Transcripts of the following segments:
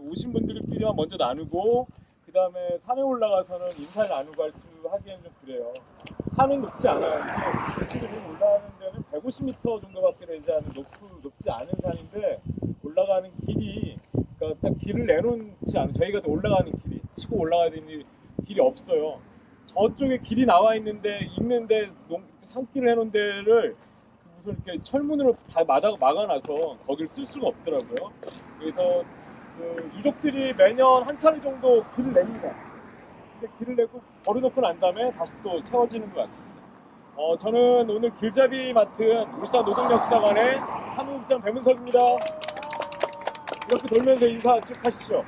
오신 분들끼리만 먼저 나누고 그 다음에 산에 올라가서는 인사를 나누고 하기에는 좀 그래요. 산은 높지 않아요. 지금 올라가는 데는 150m 정도밖에 되지 않은 높지 않은 산인데 올라가는 길이 그러니까 딱 길을 내놓지 않아요. 저희가 올라가는 길이 치고 올라가야 되는 길이 없어요. 저쪽에 길이 나와 있는데 산길을 해놓은 데를 무슨 이렇게 철문으로 다 막아놔서 거기를 쓸 수가 없더라고요. 그래서 그 유족들이 매년 한 차례 정도 길을 냅니다. 근데 길을 내고 버려놓고 난 다음에 다시 또 채워지는 것 같습니다. 저는 오늘 길잡이 맡은 울산 노동역사관의 사무국장 배문석입니다. 이렇게 돌면서 인사 쭉 하시죠.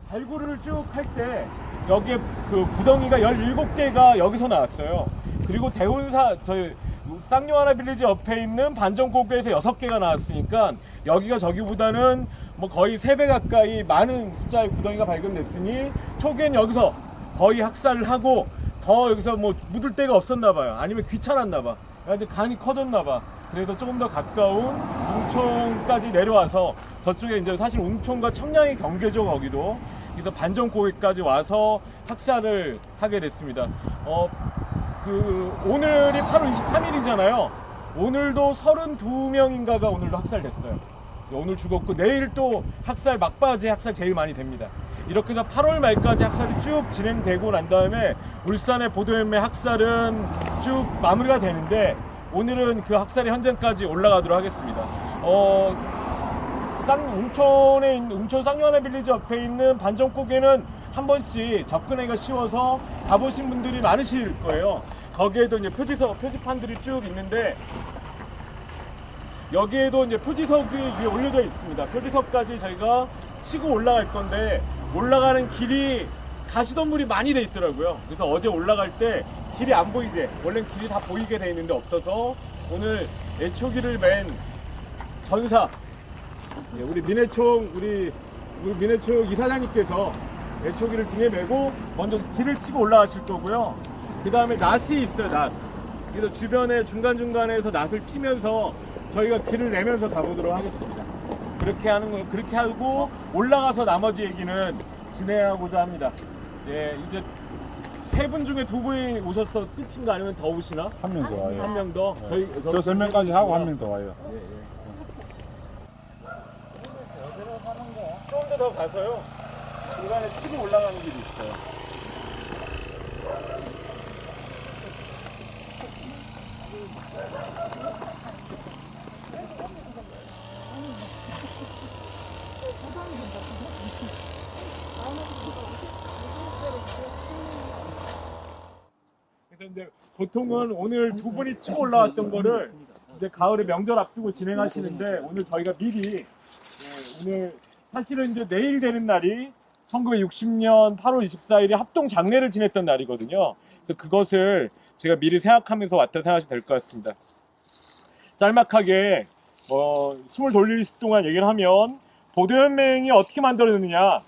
발굴을 쭉 할 때 여기에 그 구덩이가 17개가 여기서 나왔어요. 그리고 저희 쌍용하나 빌리지 옆에 있는 반정고개에서 6개가 나왔으니까 여기가 저기보다는 뭐 거의 3배 가까이 많은 숫자의 구덩이가 발견됐으니 초기엔 여기서 거의 학살을 하고 더 여기서 뭐 묻을 데가 없었나 봐요. 아니면 귀찮았나 봐. 그래서 간이 커졌나 봐. 그래서 조금 더 가까운 웅촌까지 내려와서 저쪽에 이제 사실 웅촌과 청량이 경계죠, 거기도. 그래서 반정고개까지 와서 학살을 하게 됐습니다. 오늘이 8월 23일이잖아요. 오늘도 32명인가가 오늘도 학살됐어요. 오늘 죽었고 내일 또 막바지 학살 제일 많이 됩니다. 이렇게 해서 8월 말까지 학살이 쭉 진행되고 난 다음에 울산의 보도연맹 학살은 쭉 마무리가 되는데 오늘은 그 학살의 현장까지 올라가도록 하겠습니다. 웅촌 쌍용하나 빌리지 옆에 있는 반정고개는 한 번씩 접근하기가 쉬워서 가보신 분들이 많으실 거예요. 거기에도 이제 표지판들이 쭉 있는데 여기에도 이제 표지석이 위에 올려져 있습니다. 표지석까지 저희가 치고 올라갈 건데 올라가는 길이 가시덤불이 많이 돼 있더라고요. 그래서 어제 올라갈 때 길이 안 보이게, 원래는 길이 다 보이게 돼 있는데 없어서 오늘 애초기를 맨 전사, 우리 민해총 이사장님께서 애초기를 등에 메고 먼저 길을 치고 올라가실 거고요. 그 다음에 낫이 있어요, 낫. 그래서 주변에 중간중간에서 낫을 치면서 저희가 길을 내면서 가보도록 하겠습니다. 그렇게 하고 올라가서 나머지 얘기는 진행하고자 합니다. 예, 이제 3분 중에 2분이 오셔서 끝인가 아니면 더 오시나? 한 명 더 와요. 한 명 더? 네. 저 설명까지 하고 한 명 더 와요. 예, 예. 조금 더 가서요. 중간에 치고 올라가는 길이 있어요. 그래서 이제 보통은 오늘 2분이 치고 올라왔던 거를 이제 가을에 명절 앞두고 진행하시는데 오늘 저희가 미리 오늘 사실은 이제 내일 되는 날이 1960년 8월 24일에 합동 장례를 지냈던 날이거든요. 그래서 그것을 제가 미리 생각하면서 왔다 생각하시면 될 것 같습니다. 짤막하게 숨을 돌릴 동안 얘기를 하면 보도연맹이 어떻게 만들어졌느냐,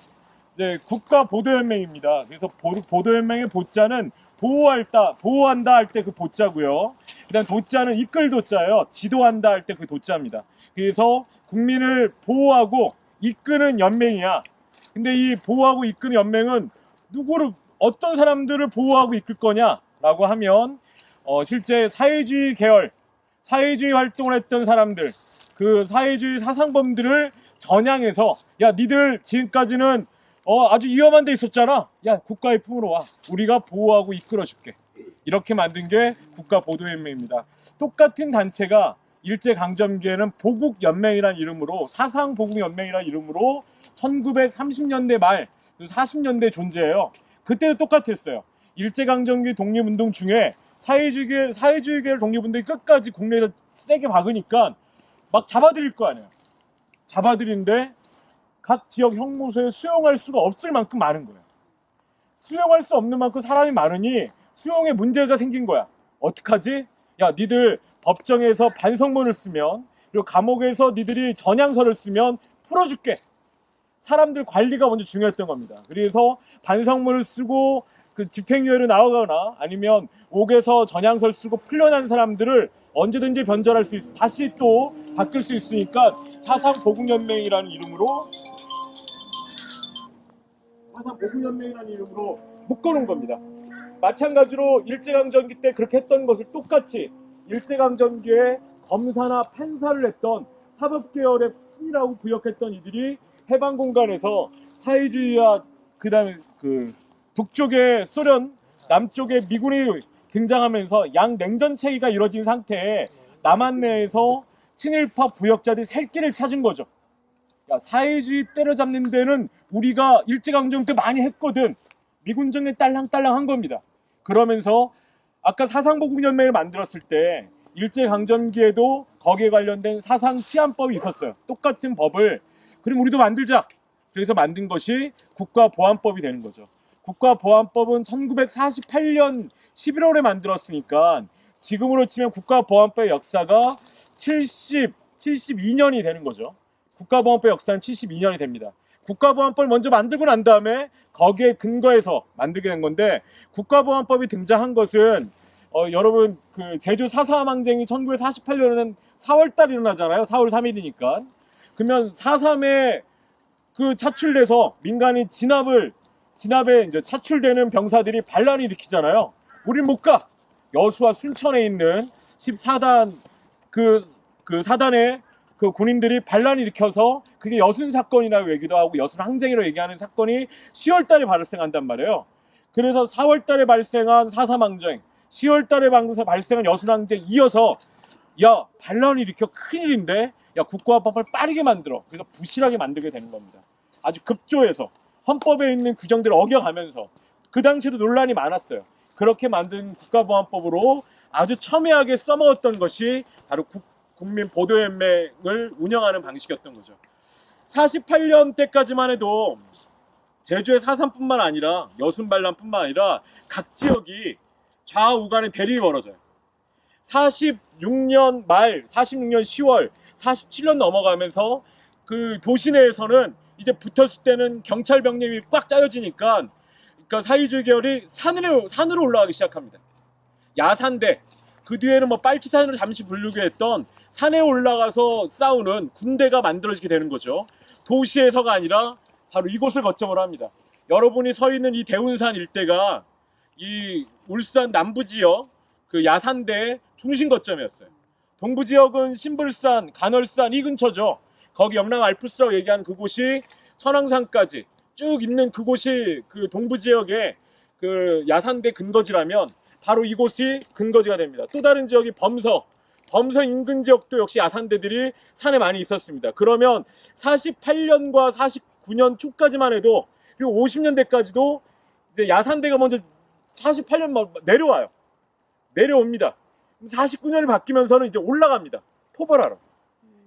이제 국가보도연맹입니다. 그래서 보도연맹의 보자는 보호한다 할 때 그 보자고요. 그다음 도자는 이끌 도자예요. 지도한다 할 때 그 도자입니다. 그래서 국민을 보호하고 이끄는 연맹이야. 근데 이 보호하고 이끄는 연맹은 어떤 사람들을 보호하고 이끌 거냐라고 하면 실제 사회주의 활동을 했던 사람들, 그 사회주의 사상범들을 전향해서 야, 니들 지금까지는 아주 위험한 데 있었잖아. 야, 국가의 품으로 와. 우리가 보호하고 이끌어줄게. 이렇게 만든 게 국가보도연맹입니다. 똑같은 단체가 일제강점기에는 보국연맹이라는 이름으로, 사상보국연맹이라는 이름으로 1930년대 말 40년대 존재해요. 그때도 똑같았어요. 일제강점기 독립운동 중에 사회주의계열 독립운동이 끝까지 국내에서 세게 박으니까 막 잡아들일 거 아니에요. 잡아들인데 각 지역 형무소에 수용할 수가 없을 만큼 많은 거예요. 수용할 수 없는 만큼 사람이 많으니 수용에 문제가 생긴 거야. 어떡하지? 야, 니들 법정에서 반성문을 쓰면, 그리고 감옥에서 니들이 전향서를 쓰면 풀어줄게. 사람들 관리가 먼저 중요했던 겁니다. 그래서 반성문을 쓰고 그 집행유예로 나오거나 아니면 옥에서 전향서를 쓰고 풀려난 사람들을 언제든지 변절할 수 있어, 다시 또 바뀔 수 있으니까 사상보국연맹이라는 이름으로 사상 보훈연맹이라는 이름으로 묶어놓은 겁니다. 마찬가지로 일제강점기 때 그렇게 했던 것을 똑같이 일제강점기에 검사나 판사를 했던 사법계열의 신이라고 부역했던 이들이 해방공간에서 사회주의와 그다음에 그 북쪽의 소련, 남쪽의 미군이 등장하면서 양냉전 체계가 이루어진 상태에 남한 내에서 친일파 부역자들이 살 길을 찾은 거죠. 야, 사회주의 때려잡는 데는 우리가 일제강점기 때 많이 했거든. 미군정에 딸랑딸랑한 겁니다. 그러면서 아까 사상보국연맹을 만들었을 때 일제강점기에도 거기에 관련된 사상치안법이 있었어요. 똑같은 법을 그럼 우리도 만들자. 그래서 만든 것이 국가보안법이 되는 거죠. 국가보안법은 1948년 11월에 만들었으니까 지금으로 치면 국가보안법의 역사가 72년이 되는 거죠. 국가보안법 역사는 72년이 됩니다. 국가보안법을 먼저 만들고 난 다음에 거기에 근거해서 만들게 된 건데 국가보안법이 등장한 것은 여러분 그 제주 4.3 항쟁이 1948년에는 4월달 일어나잖아요. 4월 3일이니까. 그러면 4.3에 그 차출돼서 민간이 진압에 이제 차출되는 병사들이 반란을 일으키잖아요. 우린 못 가. 여수와 순천에 있는 14단 그 사단의 그 군인들이 반란을 일으켜서 그게 여순 사건이라고 얘기도 하고 여순 항쟁이라고 얘기하는 사건이 10월달에 발생한단 말이에요. 그래서 4월달에 발생한 4.3 항쟁, 10월달에 발생한 여순 항쟁 이어서 야 반란을 일으켜 큰일인데 야 국가법을 빠르게 만들어. 그래서 부실하게 만들게 되는 겁니다. 아주 급조해서 헌법에 있는 규정들을 어겨가면서 그 당시에도 논란이 많았어요. 그렇게 만든 국가보안법으로 아주 첨예하게 써먹었던 것이 바로 국민보도연맹을 운영하는 방식이었던 거죠. 48년 때까지만 해도 제주의 4.3뿐만 아니라 여순 반란뿐만 아니라 각 지역이 좌우간에 대립이 벌어져요. 46년 말, 46년 10월, 47년 넘어가면서 그 도시 내에서는 이제 붙었을 때는 경찰 병력이 꽉 짜여지니까 그러니까 사회주의 계열이 산으로 올라가기 시작합니다. 야산대, 그 뒤에는 뭐 빨치산으로 잠시 불리게 했던 산에 올라가서 싸우는 군대가 만들어지게 되는 거죠. 도시에서가 아니라 바로 이곳을 거점으로 합니다. 여러분이 서 있는 이 대운산 일대가 이 울산 남부 지역 그 야산대 중심 거점이었어요. 동부 지역은 신불산, 간월산 이 근처죠. 거기 영랑 알프스라고 얘기하는 그곳이 천왕산까지 쭉 있는 그곳이 그 동부 지역의 그 야산대 근거지라면 바로 이곳이 근거지가 됩니다. 또 다른 지역이 범서 인근 지역도 역시 야산대들이 산에 많이 있었습니다. 그러면 48년과 49년 초까지만 해도 그리고 50년대까지도 이제 야산대가 먼저 48년 내려옵니다. 49년이 바뀌면서는 이제 올라갑니다. 토벌하러.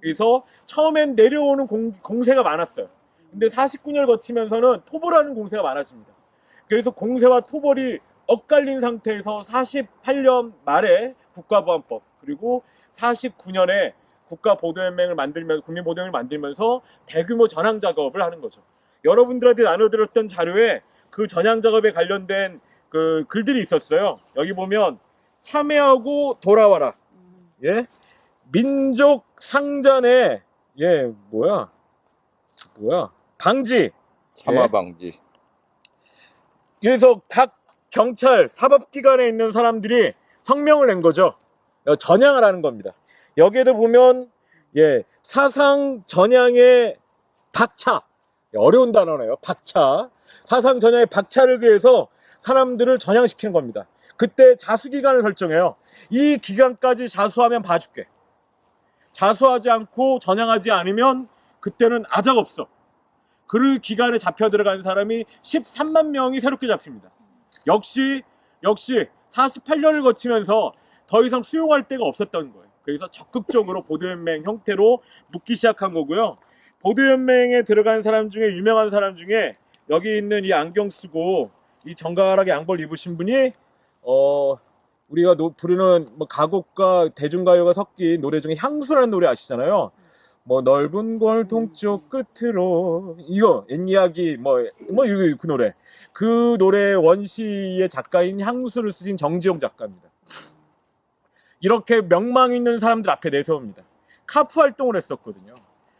그래서 처음엔 내려오는 공세가 많았어요. 근데 49년을 거치면서는 토벌하는 공세가 많아집니다. 그래서 공세와 토벌이 엇갈린 상태에서 48년 말에 국가보안법 그리고 49년에 국가보도연맹을 만들면서 국민보도연맹을 만들면서 대규모 전향 작업을 하는 거죠. 여러분들한테 나눠드렸던 자료에 그 전향 작업에 관련된 그 글들이 있었어요. 여기 보면 참여하고 돌아와라. 예? 민족 상잔의 뭐야? 방지. 참화 방지. 그래서 각 경찰 사법기관에 있는 사람들이 성명을 낸 거죠. 전향을 하는 겁니다. 여기에도 보면 사상 전향의 박차. 어려운 단어네요. 박차. 사상 전향의 박차를 위해서 사람들을 전향시키는 겁니다. 그때 자수기간을 설정해요. 이 기간까지 자수하면 봐줄게. 자수하지 않고 전향하지 않으면 그때는 아작 없어. 그 기간에 잡혀 들어가는 사람이 13만 명이 새롭게 잡힙니다. 역시 48년을 거치면서 더 이상 수용할 데가 없었던 거예요. 그래서 적극적으로 보도연맹 형태로 묶기 시작한 거고요. 보도연맹에 들어간 사람 중에 유명한 사람 중에 여기 있는 이 안경 쓰고 이 정갈하게 양복 입으신 분이 우리가 부르는 뭐 가곡과 대중가요가 섞인 노래 중에 향수라는 노래 아시잖아요. 뭐 넓은 골 동쪽 끝으로 이거 옛이야기 그 노래 그 노래 원시의 작가인 향수를 쓰신 정지용 작가입니다. 이렇게 명망 있는 사람들 앞에 내세웁니다. 카프 활동을 했었거든요.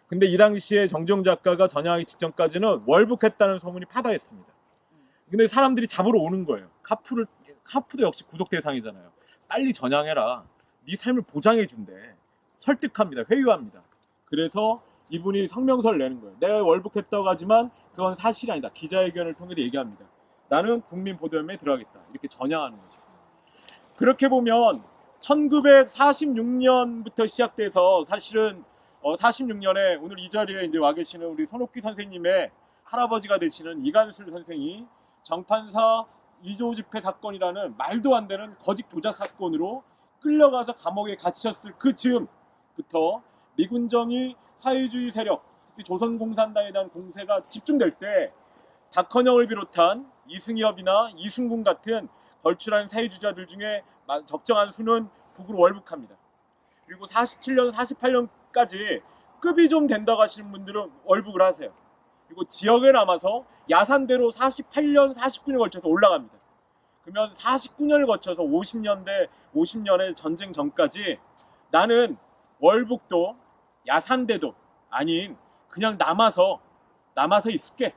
근데 이 당시에 정지용 작가가 전향하기 직전까지는 월북했다는 소문이 파다했습니다. 근데 사람들이 잡으러 오는 거예요. 카푸도 역시 구속 대상이잖아요. 빨리 전향해라. 네 삶을 보장해 준대. 설득합니다. 회유합니다. 그래서 이분이 성명서를 내는 거예요. 내가 월북했다고 하지만 그건 사실이 아니다. 기자회견을 통해 얘기합니다. 나는 국민보도연맹에 들어가겠다. 이렇게 전향하는 거죠. 그렇게 보면 1946년부터 시작돼서 사실은 46년에 오늘 이 자리에 이제 와 계시는 우리 손옥기 선생님의 할아버지가 되시는 이간술 선생이 정판사 2조 집회 사건이라는 말도 안 되는 거짓 조작 사건으로 끌려가서 감옥에 갇히셨을 그 즈음부터 미군정이 사회주의 세력, 특히 조선공산당에 대한 공세가 집중될 때 박헌영을 비롯한 이승엽이나 이순군 같은 걸출한 사회주의자들 중에 적정한 수는 북으로 월북합니다. 그리고 47년, 48년까지 급이 좀 된다고 하시는 분들은 월북을 하세요. 그리고 지역에 남아서 야산대로 48년, 49년에 걸쳐서 올라갑니다. 그러면 49년을 거쳐서 50년의 전쟁 전까지 나는 월북도 야산대도 아닌 그냥 남아서 있을게.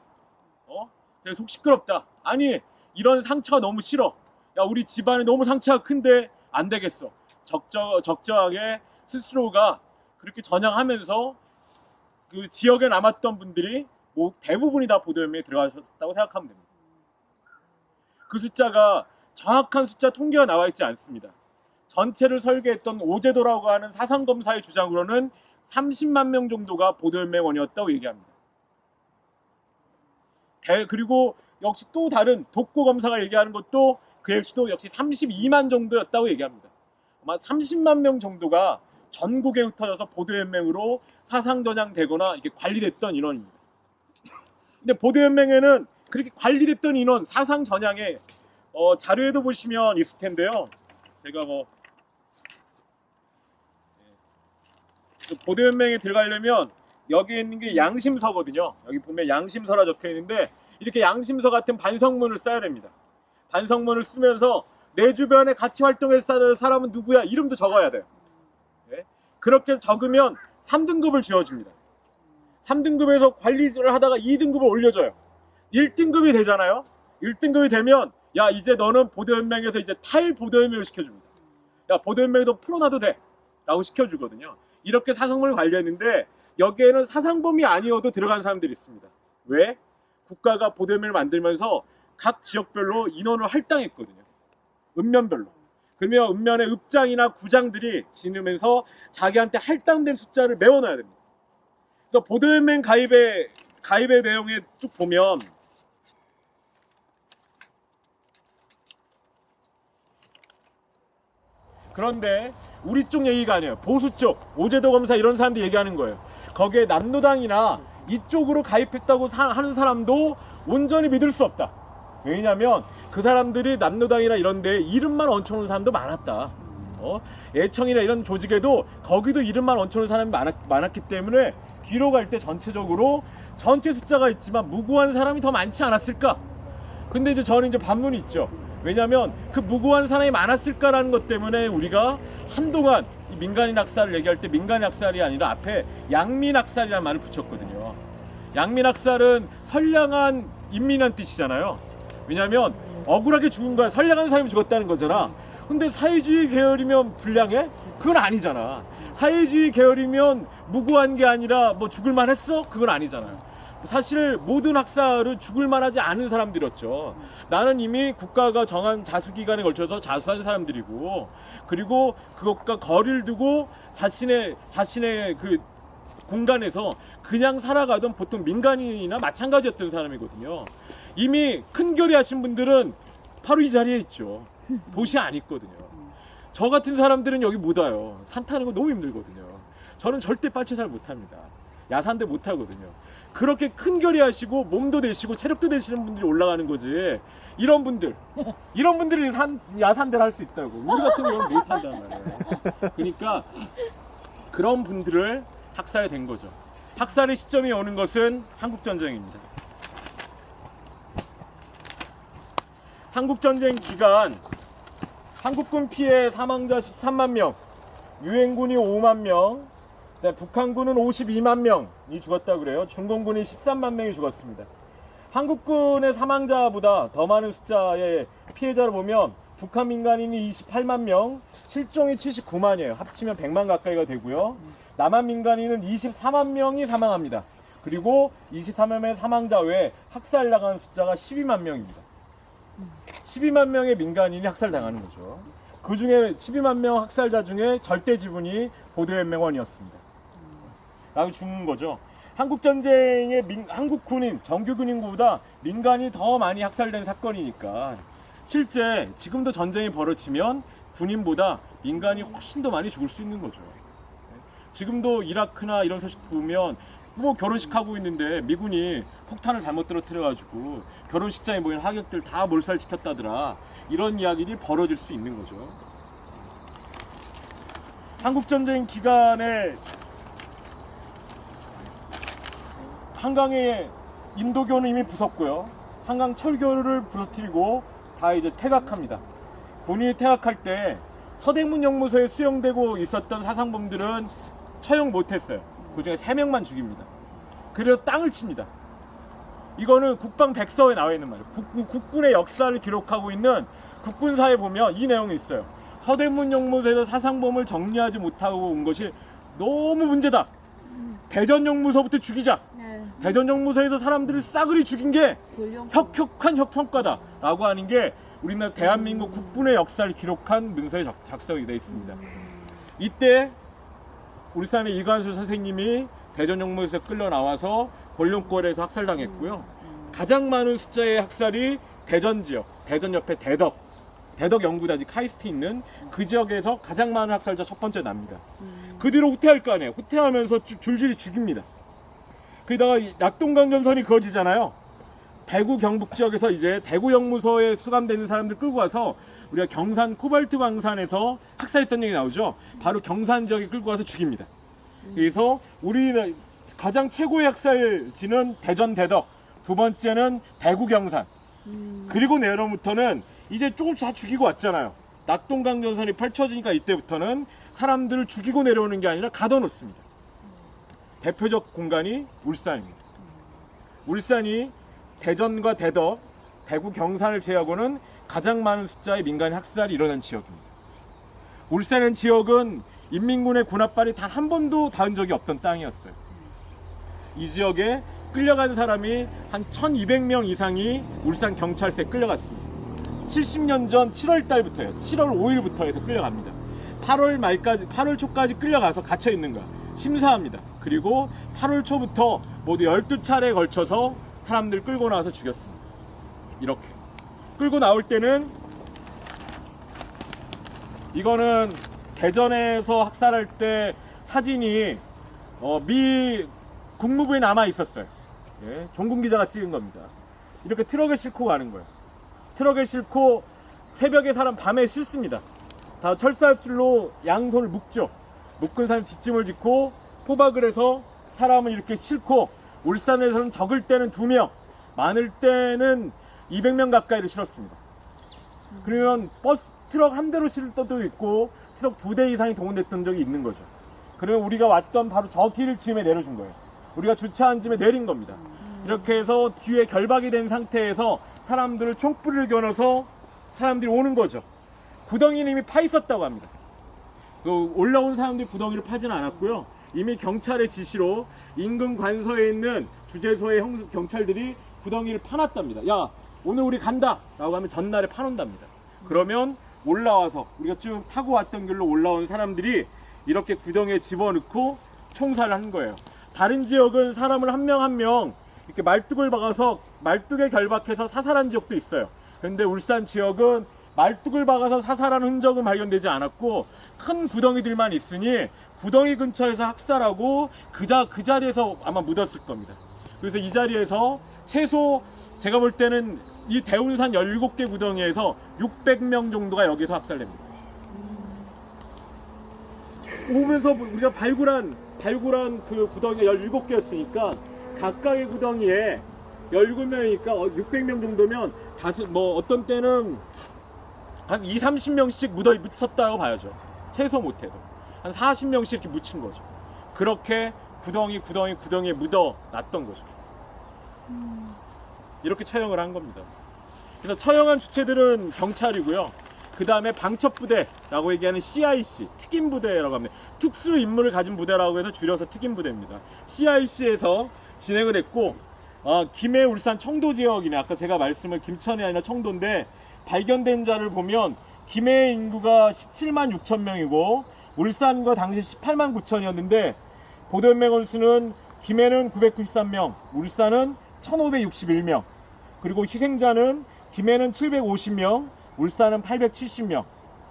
그래서 속 시끄럽다. 아니 이런 상처가 너무 싫어. 야 우리 집안에 너무 상처가 큰데 안 되겠어. 적절하게 스스로가 그렇게 전향하면서 그 지역에 남았던 분들이 뭐 대부분이 다 보도연맹에 들어가셨다고 생각하면 됩니다. 그 숫자가 정확한 숫자 통계가 나와 있지 않습니다. 전체를 설계했던 오제도라고 하는 사상검사의 주장으로는 30만 명 정도가 보도연맹원이었다고 얘기합니다. 그리고 역시 또 다른 독고검사가 얘기하는 것도 그 역시도 역시 32만 정도였다고 얘기합니다. 아마 30만 명 정도가 전국에 흩어져서 보도연맹으로 사상전향되거나 이게 관리됐던 인원입니다. 근데 보도연맹에는 그렇게 관리됐던 인원, 사상전향에 자료에도 보시면 있을 텐데요. 제가 보도연맹에 들어가려면 여기 있는 게 양심서거든요. 여기 보면 양심서라 적혀 있는데 이렇게 양심서 같은 반성문을 써야 됩니다. 반성문을 쓰면서 내 주변에 같이 활동했을 사람은 누구야? 이름도 적어야 돼요. 네? 그렇게 적으면 3등급을 주어집니다. 3등급에서 관리를 하다가 2등급을 올려줘요. 1등급이 되잖아요. 1등급이 되면 야 이제 너는 보도연맹에서 이제 탈보도연맹을 시켜줍니다. 야 보도연맹에도 풀어놔도 돼 라고 시켜주거든요. 이렇게 사상문을 관리했는데 여기에는 사상범이 아니어도 들어간 사람들이 있습니다. 왜? 국가가 보도연맹을 만들면서 각 지역별로 인원을 할당했거든요. 읍면별로. 그러면 읍면의 읍장이나 구장들이 지르면서 자기한테 할당된 숫자를 메워놔야 됩니다. 그러니까 보도연맹 가입의 내용에 쭉 보면 그런데 우리 쪽 얘기가 아니에요. 보수 쪽, 오제도 검사 이런 사람들이 얘기하는 거예요. 거기에 남노당이나 이쪽으로 가입했다고 하는 사람도 온전히 믿을 수 없다. 왜냐면 그 사람들이 남노당이나 이런 데 이름만 얹혀놓은 사람도 많았다. 애청이나 이런 조직에도 거기도 이름만 얹혀놓은 사람이 많았기 때문에 뒤로 갈 때 전체적으로 전체 숫자가 있지만 무고한 사람이 더 많지 않았을까? 근데 이제 저는 이제 반문이 있죠. 왜냐면 그 무고한 사람이 많았을까라는 것 때문에 우리가 한동안 이 민간인 학살을 얘기할 때 민간인 학살이 아니라 앞에 양민 학살이라는 말을 붙였거든요. 양민 학살은 선량한 인민한 뜻이잖아요. 왜냐면 억울하게 죽은 거야. 선량한 사람이 죽었다는 거잖아. 근데 사회주의 계열이면 불량해? 그건 아니잖아. 사회주의 계열이면 무고한 게 아니라 뭐 죽을만 했어? 그건 아니잖아요. 사실 모든 학살은 죽을만 하지 않은 사람들이었죠. 나는 이미 국가가 정한 자수기간에 걸쳐서 자수한 사람들이고, 그리고 그것과 거리를 두고 자신의 그 공간에서 그냥 살아가던 보통 민간인이나 마찬가지였던 사람이거든요. 이미 큰 결의 하신 분들은 바로 이 자리에 있죠. 도시 안 있거든요. 저 같은 사람들은 여기 못 와요. 산 타는 거 너무 힘들거든요. 저는 절대 빠치 잘 못합니다. 야산대 못하거든요. 그렇게 큰 결의 하시고 몸도 되시고 체력도 되시는 분들이 올라가는 거지. 이런 분들이 야산대를 할 수 있다고. 우리 같은 경우는 못 한단 말이에요. 그러니까 그런 분들을 학살이 된 거죠. 학살의 시점이 오는 것은 한국전쟁입니다. 한국전쟁 기간 한국군 피해 사망자 13만 명, 유엔군이 5만 명, 북한군은 52만 명이 죽었다고 그래요. 중공군이 13만 명이 죽었습니다. 한국군의 사망자보다 더 많은 숫자의 피해자를 보면 북한 민간인이 28만 명, 실종이 79만이에요. 합치면 100만 가까이가 되고요. 남한 민간인은 24만 명이 사망합니다. 그리고 23만 명의 사망자 외에 학살당한 숫자가 12만 명입니다. 12만 명의 민간인이 학살당하는 거죠. 그 중에 12만 명 학살자 중에 절대 지분이 보도연맹원이었습니다. 라고 죽는 거죠. 한국전쟁의 한국 군인, 정규 군인보다 민간이 더 많이 학살된 사건이니까 실제 지금도 전쟁이 벌어지면 군인보다 민간이 훨씬 더 많이 죽을 수 있는 거죠. 지금도 이라크나 이런 소식 보면 뭐 결혼식 하고 있는데 미군이 폭탄을 잘못 떨어뜨려가지고 결혼식장에 모인 하객들 다 몰살시켰다더라. 이런 이야기들이 벌어질 수 있는 거죠. 한국전쟁 기간에 한강에 인도교는 이미 부쉈고요. 한강 철교를 부서뜨리고 다 이제 퇴각합니다. 군인이 퇴각할 때 서대문 영무소에 수용되고 있었던 사상범들은 처형 못했어요. 그 중에 3명만 죽입니다. 그래서 땅을 칩니다. 이거는 국방백서에 나와 있는 말이에요. 국군의 역사를 기록하고 있는 국군사에 보면 이 내용이 있어요. 서대문 영무소에서 사상범을 정리하지 못하고 온 것이 너무 문제다. 대전 영무소부터 죽이자. 대전 영무소에서 사람들을 싸그리 죽인 게 혁혁한 성과다 라고 하는 게 우리나라 대한민국 국군의 역사를 기록한 문서에 작성이 되어 있습니다. 이때 우리 사람의 이관수 선생님이 대전 영무소에서 끌려 나와서 권룡골에서 학살당했고요. 가장 많은 숫자의 학살이 대전 지역, 대전 옆에 대덕 연구단지 카이스트 있는 그 지역에서 가장 많은 학살자 첫 번째 납니다. 그 뒤로 후퇴할 거 아니에요. 후퇴하면서 줄줄이 죽입니다. 그러다가 낙동강전선이 그어지잖아요. 대구 경북 지역에서 이제 대구 영무소에 수감되는 사람들 끌고 와서 우리가 경산 코발트 광산에서 학살했던 얘기 나오죠. 바로 경산 지역에 끌고 와서 죽입니다. 그래서 우리 가장 최고의 학살지는 대전 대덕, 두 번째는 대구 경산. 그리고 내로부터는 이제 조금씩 다 죽이고 왔잖아요. 낙동강전선이 펼쳐지니까 이때부터는 사람들을 죽이고 내려오는 게 아니라 가둬놓습니다. 대표적 공간이 울산입니다. 울산이 대전과 대덕, 대구 경산을 제외하고는 가장 많은 숫자의 민간 학살이 일어난 지역입니다. 울산은 지역은 인민군의 군합발이 단 한 번도 닿은 적이 없던 땅이었어요. 이 지역에 끌려간 사람이 한 1200명 이상이 울산 경찰서에 끌려갔습니다. 70년 전 7월 달부터요. 7월 5일부터 해서 끌려갑니다. 8월 초까지 끌려가서 갇혀 있는 거야. 심사합니다. 그리고 8월 초부터 모두 12차례에 걸쳐서 사람들 끌고 나와서 죽였습니다. 이렇게. 끌고 나올 때는 이거는 대전에서 학살할 때 사진이 미 국무부에 남아 있었어요. 예, 종군 기자가 찍은 겁니다. 이렇게 트럭에 싣고 가는 거예요. 트럭에 싣고 새벽에 사람 밤에 싣습니다. 다 철사줄로 양손을 묶죠. 묶은 사람 뒷짐을 짓고 포박을 해서 사람을 이렇게 싣고 울산에서는 적을 때는 2명, 많을 때는 200명 가까이를 실었습니다. 그러면 버스 트럭 한 대로 실을 때도 있고 트럭 2대 이상이 동원됐던 적이 있는 거죠. 그러면 우리가 왔던 바로 저 길을 즈음에 내려준 거예요. 우리가 주차한 즈음에 내린 겁니다. 이렇게 해서 뒤에 결박이 된 상태에서 사람들을 총불을 겨눠서 사람들이 오는 거죠. 구덩이는 이미 파 있었다고 합니다. 올라온 사람들이 구덩이를 파지는 않았고요. 이미 경찰의 지시로 인근 관서에 있는 주재소의 경찰들이 구덩이를 파놨답니다. 야, 오늘 우리 간다! 라고 하면 전날에 파놓는답니다. 그러면 올라와서 우리가 쭉 타고 왔던 길로 올라온 사람들이 이렇게 구덩이에 집어넣고 총살을 한 거예요. 다른 지역은 사람을 한 명 한 명 이렇게 말뚝을 박아서 말뚝에 결박해서 사살한 지역도 있어요. 그런데 울산 지역은 말뚝을 박아서 사살한 흔적은 발견되지 않았고 큰 구덩이들만 있으니 구덩이 근처에서 학살하고 그 자리에서 아마 묻었을 겁니다. 그래서 이 자리에서 최소 제가 볼 때는 이 대운산 17개 구덩이에서 600명 정도가 여기서 학살됩니다. 오면서 우리가 발굴한 그 구덩이가 17개였으니까 각각의 구덩이에 17명이니까 600명 정도면 어떤 때는 한 20-30명씩 묻혔다고 봐야죠. 최소 못해도 한 40명씩 이렇게 묻힌 거죠. 그렇게 구덩이에 묻어 놨던 거죠. 이렇게 처형을 한 겁니다. 그래서 처형한 주체들은 경찰이고요. 그 다음에 방첩부대라고 얘기하는 CIC, 특임부대라고 합니다. 특수 임무를 가진 부대라고 해서 줄여서 특임부대입니다. CIC에서 진행을 했고, 김해, 울산, 청도 지역이네. 아까 제가 말씀을 김천이 아니라 청도인데, 발견된 자를 보면 김해 인구가 17만 6천 명이고 울산과 당시 18만 9천이었는데 보도연맹원 수는 김해는 993명, 울산은 1561명, 그리고 희생자는 김해는 750명, 울산은 870명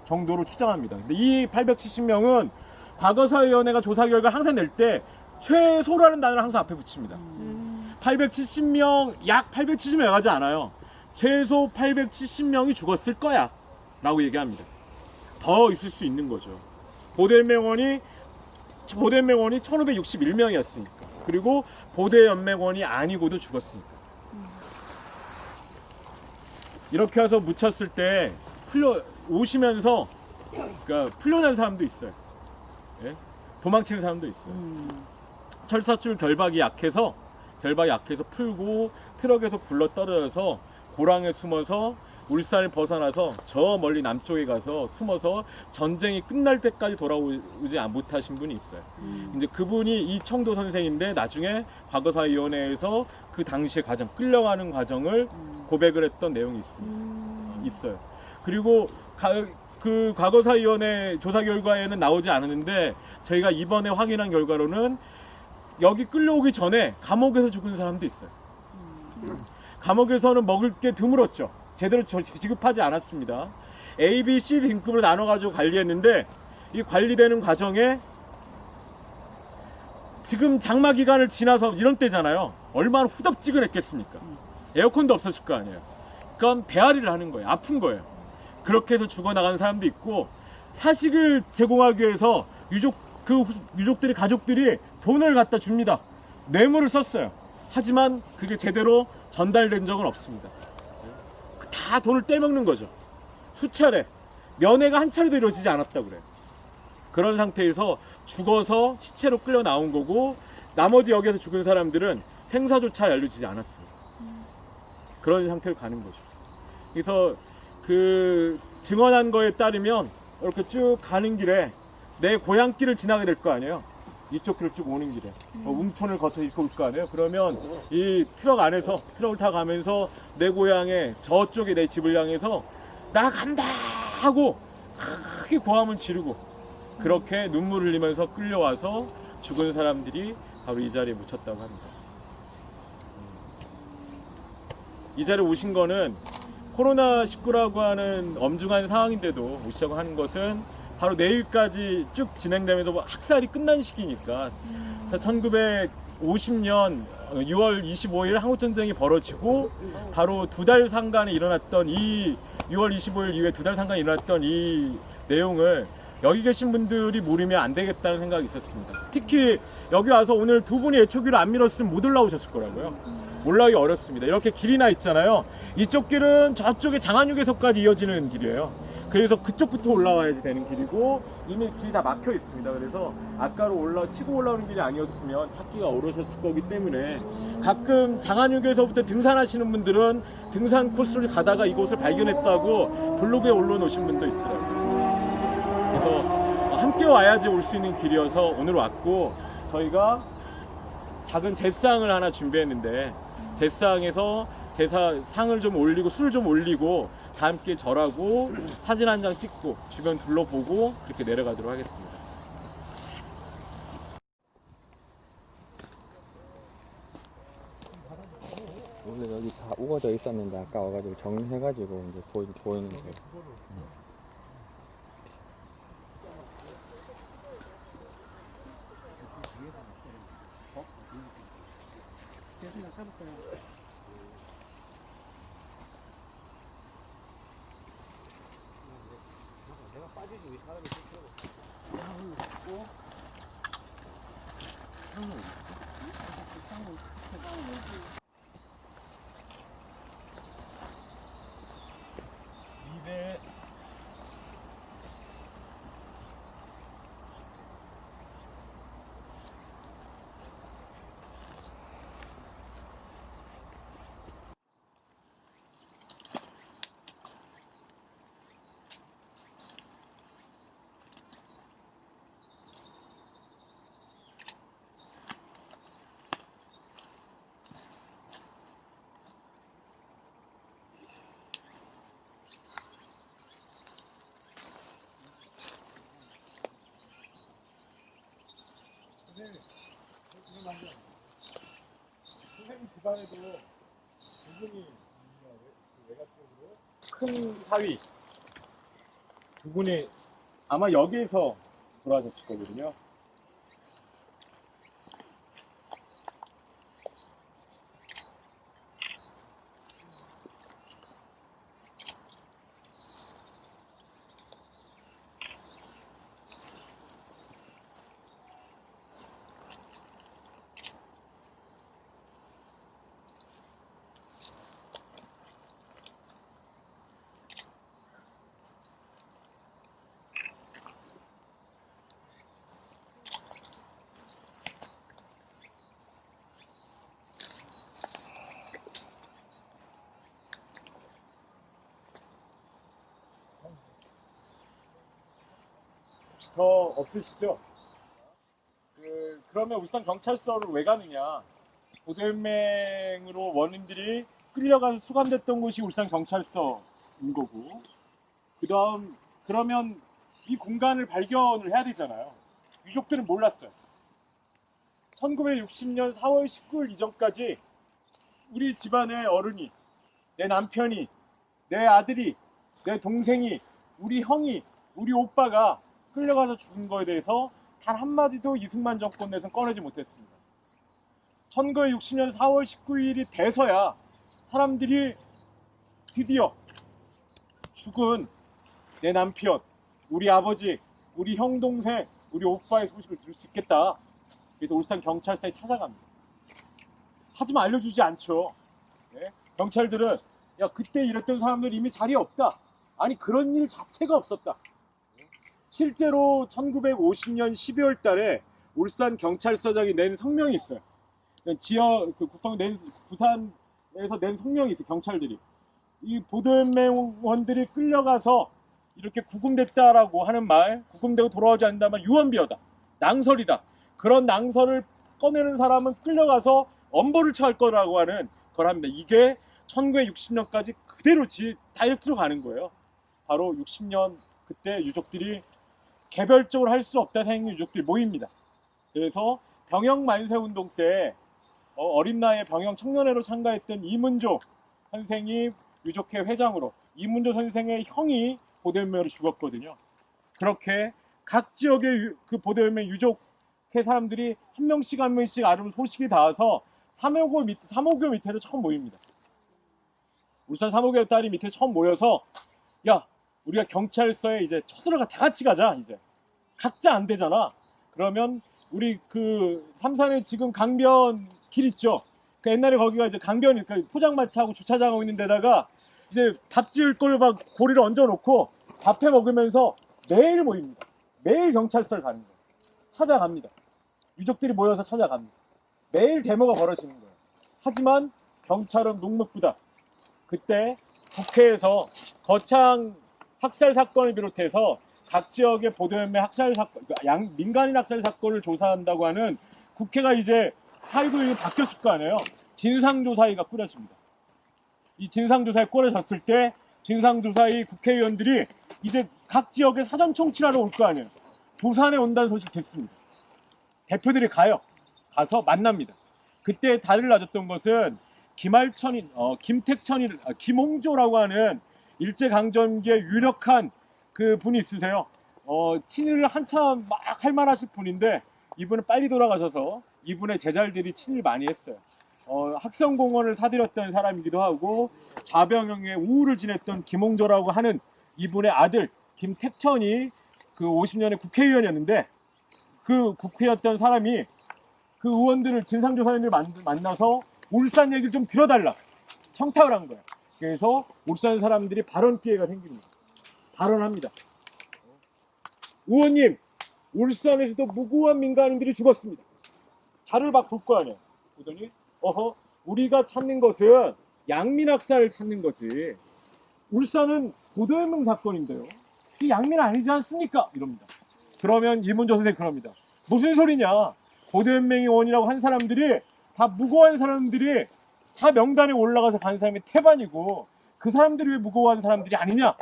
정도로 추정합니다. 근데 이 870명은 과거사위원회가 조사 결과 항상 낼 때 최소라는 단어를 항상 앞에 붙입니다. 870명, 약 870명 하지 않아요. 최소 870명이 죽었을 거야 라고 얘기합니다. 더 있을 수 있는 거죠. 보도연맹원이 1561명이었으니까. 그리고 보도연맹원이 아니고도 죽었으니까. 이렇게 해서 묻혔을 때 오시면서 그러니까 풀려난 사람도 있어요. 예? 도망치는 사람도 있어요. 철사줄 결박이 약해서 풀고 트럭에서 굴러 떨어져서 고랑에 숨어서 울산을 벗어나서 저 멀리 남쪽에 가서 숨어서 전쟁이 끝날 때까지 돌아오지 못하신 분이 있어요. 이제 그분이 이청도 선생인데 나중에 과거사위원회에서 그 당시의 과정, 끌려가는 과정을 고백을 했던 내용이 있어요. 그리고 그 과거사위원회 조사 결과에는 나오지 않았는데 저희가 이번에 확인한 결과로는 여기 끌려오기 전에 감옥에서 죽은 사람도 있어요. 감옥에서는 먹을 게 드물었죠. 제대로 지급하지 않았습니다. A, B, C 등급으로 나눠가지고 관리했는데 이 관리되는 과정에 지금 장마 기간을 지나서 이런 때잖아요. 얼마나 후덥지근했겠습니까? 에어컨도 없었을 거 아니에요. 그럼 배앓이를 하는 거예요. 아픈 거예요. 그렇게 해서 죽어나가는 사람도 있고 사식을 제공하기 위해서 유족들이 가족들이 돈을 갖다 줍니다. 뇌물을 썼어요. 하지만 그게 제대로 전달된 적은 없습니다. 다 돈을 떼먹는 거죠. 수차례 면회가 한 차례도 이루어지지 않았다고 그래요. 그런 상태에서 죽어서 시체로 끌려 나온 거고 나머지 여기에서 죽은 사람들은 생사조차 알려지지 않았습니다. 그런 상태로 가는 거죠. 그래서 그 증언한 거에 따르면 이렇게 쭉 가는 길에 내 고향길을 지나게 될 거 아니에요. 이쪽 길을 쭉 오는 길에 웅촌을 거쳐 이렇게 올 거 아니에요. 그러면 이 트럭 안에서 트럭을 타고 가면서 내 고향에 저쪽에 내 집을 향해서 나 간다 하고 크게 고함을 지르고 그렇게 눈물 흘리면서 끌려와서 죽은 사람들이 바로 이 자리에 묻혔다고 합니다. 이 자리에 오신 거는 코로나19라고 하는 엄중한 상황인데도 오시자고 하는 것은 바로 내일까지 쭉 진행되면서 학살이 끝난 시기니까 1950년 6월 25일 한국전쟁이 벌어지고 바로 2달 상간에 일어났던 이 6월 25일 이후에 2달 상간에 일어났던 이 내용을 여기 계신 분들이 모르면 안 되겠다는 생각이 있었습니다. 특히 여기 와서 오늘 두 분이 애초기를 안 밀었으면 못 올라오셨을 거라고요. 올라오기 어렵습니다. 이렇게 길이 나 있잖아요. 이쪽 길은 저쪽에 장안휴게소까지 이어지는 길이에요. 그래서 그쪽부터 올라와야지 되는 길이고 이미 길이 다 막혀 있습니다. 그래서 아까로 치고 올라오는 길이 아니었으면 찾기가 어려우셨을 거기 때문에 가끔 장안휴게소부터 등산하시는 분들은 등산 코스를 가다가 이곳을 발견했다고 블로그에 올려놓으신 분도 있더라고요. 그래서 함께 와야지 올 수 있는 길이어서 오늘 왔고 저희가 작은 제상을 하나 준비했는데 제상에서 제사상을 좀 올리고 술을 좀 올리고 다 함께 절하고 사진 한 장 찍고 주변 둘러보고 그렇게 내려가도록 하겠습니다. 원래 여기 다 우거져 있었는데 아까 와가지고 정리해가지고 이제 보이는 거예요. 선생님 집안에도 두 분이 외가적으로 큰 사위 두 분이 아마 여기에서 돌아가셨을 거거든요. 더 없으시죠? 그러면 울산 경찰서를 왜 가느냐? 보도연맹으로 원인들이 끌려가서 수감됐던 곳이 울산 경찰서인 거고, 그러면 이 공간을 발견을 해야 되잖아요. 유족들은 몰랐어요. 1960년 4월 19일 이전까지 우리 집안의 어른이, 내 남편이, 내 아들이, 내 동생이, 우리 형이, 우리 오빠가 끌려가서 죽은 거에 대해서 단 한마디도 이승만 정권 내에서 꺼내지 못했습니다. 1960년 4월 19일이 돼서야 사람들이 드디어 죽은 내 남편, 우리 아버지, 우리 형 동생, 우리 오빠의 소식을 들을 수 있겠다. 그래서 울산 경찰서에 찾아갑니다. 하지만 알려주지 않죠. 네? 경찰들은 야 그때 이랬던 사람들 이미 자리에 없다. 아니 그런 일 자체가 없었다. 실제로 1950년 12월 달에 울산 경찰서장이 낸 성명이 있어요. 부산에서 낸 성명이 있어요. 경찰들이. 이 보도연맹원들이 끌려가서 이렇게 구금됐다라고 하는 말, 구금되고 돌아오지 않는다면 유언비어다. 낭설이다. 그런 낭설을 꺼내는 사람은 끌려가서 엄벌을 처할 거라고 하는 걸 합니다. 이게 1960년까지 그대로 다이렉트로 가는 거예요. 바로 60년 그때 유족들이 개별적으로 할 수 없다는 생각 유족들이 모입니다. 그래서 병영 만세운동 때 어린 나이에 병영 청년회로 참가했던 이문조 선생이 유족회 회장으로, 이문조 선생의 형이 보도연맹으로 죽었거든요. 그렇게 각 지역의 그 보도연맹 유족회 사람들이 한 명씩 한 명씩 아름 소식이 닿아서 3호교 밑에서 처음 모입니다. 울산 3호교 딸이 밑에 처음 모여서 야 우리가 경찰서에 이제 쳐들어가 다 같이 가자. 이제 각자 안 되잖아. 그러면 우리 그 삼산에 지금 강변 길 있죠. 그 옛날에 거기가 이제 강변 포장마차하고 주차장하고 있는 데다가 이제 밥 지을 걸 막 고리를 얹어놓고 밥해 먹으면서 매일 모입니다. 매일 경찰서를 가는 거예요. 찾아갑니다. 유족들이 모여서 찾아갑니다. 매일 데모가 벌어지는 거예요. 하지만 경찰은 묵묵부답. 그때 국회에서 거창 학살 사건을 비롯해서 각 지역의 보도연맹 학살 사건, 민간인 학살 사건을 조사한다고 하는 국회가 이제 4.19이 바뀌었을 거 아니에요. 진상조사위가 꾸려집니다. 이 진상조사에 꾸려졌을 때 진상조사위 국회의원들이 이제 각 지역에 사전 총치하러 올 거 아니에요. 부산에 온다는 소식 됐습니다. 대표들이 가서 만납니다. 그때 다리를 놔줬던 것은 김홍조라고 하는 일제강점기에 유력한 그 분이 있으세요. 친일을 한참 막 할 만하실 분인데 이분은 빨리 돌아가셔서 이분의 제자들이 친일 많이 했어요. 학성공원을 사들였던 사람이기도 하고 좌병형의 우울을 지냈던 김홍조라고 하는 이분의 아들 김택천이 그 50년에 국회의원이었는데 그 국회였던 사람이 그 의원들을 진상조사위원들을 만나서 울산 얘기를 좀 들어달라 청탁을 한 거예요. 그래서 울산 사람들이 발언 기회가 생깁니다. 발언합니다. 의원님, 울산에서도 무고한 민간인들이 죽었습니다. 자를 막 볼 거 아니에요. 보더니 우리가 찾는 것은 양민학살을 찾는 거지. 울산은 보도연맹 사건인데요. 이 양민 아니지 않습니까? 이럽니다. 그러면 이문조 선생님 그럽니다. 무슨 소리냐? 보도연맹이 원이라고 한 사람들이 다 무고한 사람들이 다 명단에 올라가서 간 사람이 태반이고 그 사람들이 왜 무고한 사람들이 아니냐?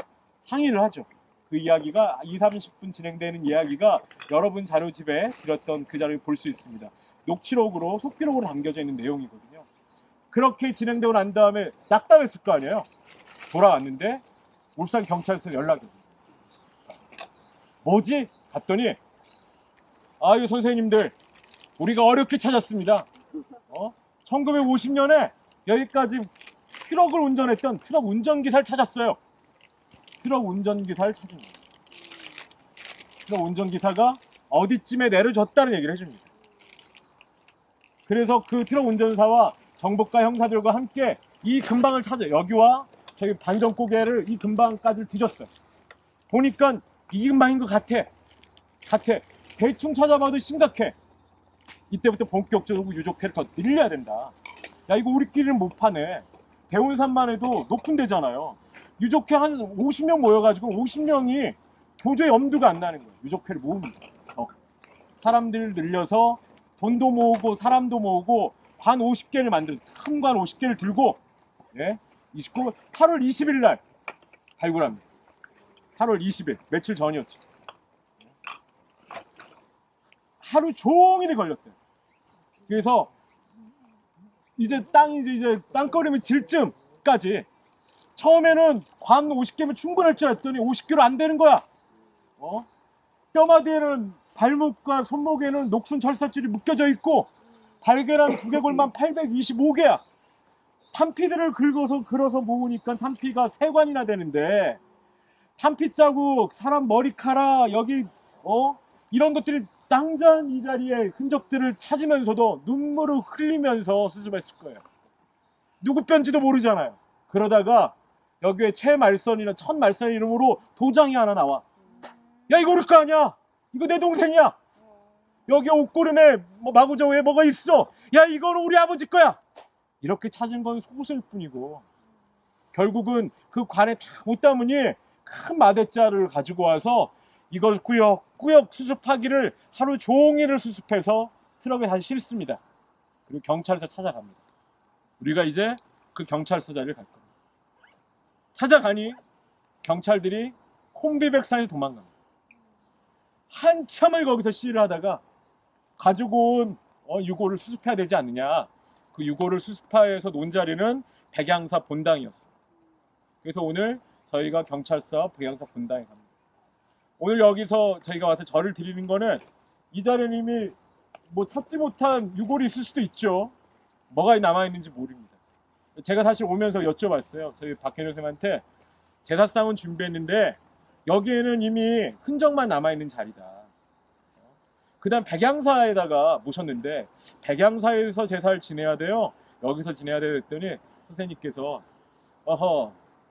항의를 하죠. 그 이야기가 2, 30분 진행되는 이야기가 여러분 자료집에 드렸던 그 자료를 볼 수 있습니다. 녹취록으로 속기록으로 담겨져 있는 내용이거든요. 그렇게 진행되고 난 다음에 낙담했을 거 아니에요. 돌아왔는데 울산 경찰서 연락이 옵니다. 뭐지? 갔더니 아유 선생님들 우리가 어렵게 찾았습니다. 1950년에 여기까지 트럭을 운전했던 트럭 운전기사를 찾았어요. 트럭 운전기사를 찾은 거예요. 트럭 운전기사가 어디쯤에 내려졌다는 얘기를 해줍니다. 그래서 그 트럭 운전사와 정보과 형사들과 함께 이 근방을 찾아요. 여기와 저기 반전고개를 이 근방까지 뒤졌어요. 보니까 이 근방인 것 같아. 대충 찾아봐도 심각해. 이때부터 본격적으로 유족회를 더 늘려야 된다. 야 이거 우리끼리는 못 파네. 대운산만 해도 높은 데잖아요. 유족회 한 50명 모여가지고 50명이 도저히 엄두가 안 나는 거예요. 유족회를 모읍니다. 사람들 늘려서 돈도 모으고 사람도 모으고 관 50개를 만들어 큰 관 50개를 들고 8월 20일 날 발굴합니다. 8월 20일 며칠 전이었죠. 하루 종일이 걸렸대요. 그래서 이제 땅거림이 질 쯤까지 처음에는 관 50개면 충분할 줄 알았더니 50개로 안 되는 거야. 뼈마디에는 발목과 손목에는 녹슨 철사줄이 묶여져 있고 발견한 두개골만 825개야. 탄피들을 긁어서 모으니까 탄피가 3관이나 되는데 탄피 자국, 사람 머리카락, 여기 이런 것들이 당장 이 자리에 흔적들을 찾으면서도 눈물을 흘리면서 수습했을 거예요. 누구 뼈인지도 모르잖아요. 그러다가 여기에 최말선이나 천말선 이름으로 도장이 하나 나와. 야 이거 우리 거 아니야. 이거 내 동생이야. 여기 옷고름에 마구저우에 뭐가 있어. 야 이거는 우리 아버지 거야. 이렇게 찾은 건 소수일 뿐이고 결국은 그 관에 다 못 담으니 큰 마대자를 가지고 와서 이걸 꾸역꾸역 수습하기를 하루 종일을 수습해서 트럭에 다시 실습니다. 그리고 경찰서 찾아갑니다. 우리가 이제 그 경찰서 자리를 갈 겁니다. 찾아가니 경찰들이 콤비백산에 도망갑니다. 한참을 거기서 시위를 하다가 가지고 온 유골을 수습해야 되지 않느냐. 그 유골을 수습하여서 논 자리는 백양사 본당이었어요. 그래서 오늘 저희가 경찰서 백양사 본당에 갑니다. 오늘 여기서 저희가 와서 절을 드리는 거는 이 자리는 이미 찾지 못한 유골이 있을 수도 있죠. 뭐가 남아있는지 모릅니다. 제가 사실 오면서 여쭤봤어요. 저희 박현효 선생님한테 제사상은 준비했는데 여기에는 이미 흔적만 남아있는 자리다. 그 다음 백양사에다가 모셨는데 백양사에서 제사를 지내야 돼요? 여기서 지내야 돼요? 했더니 선생님께서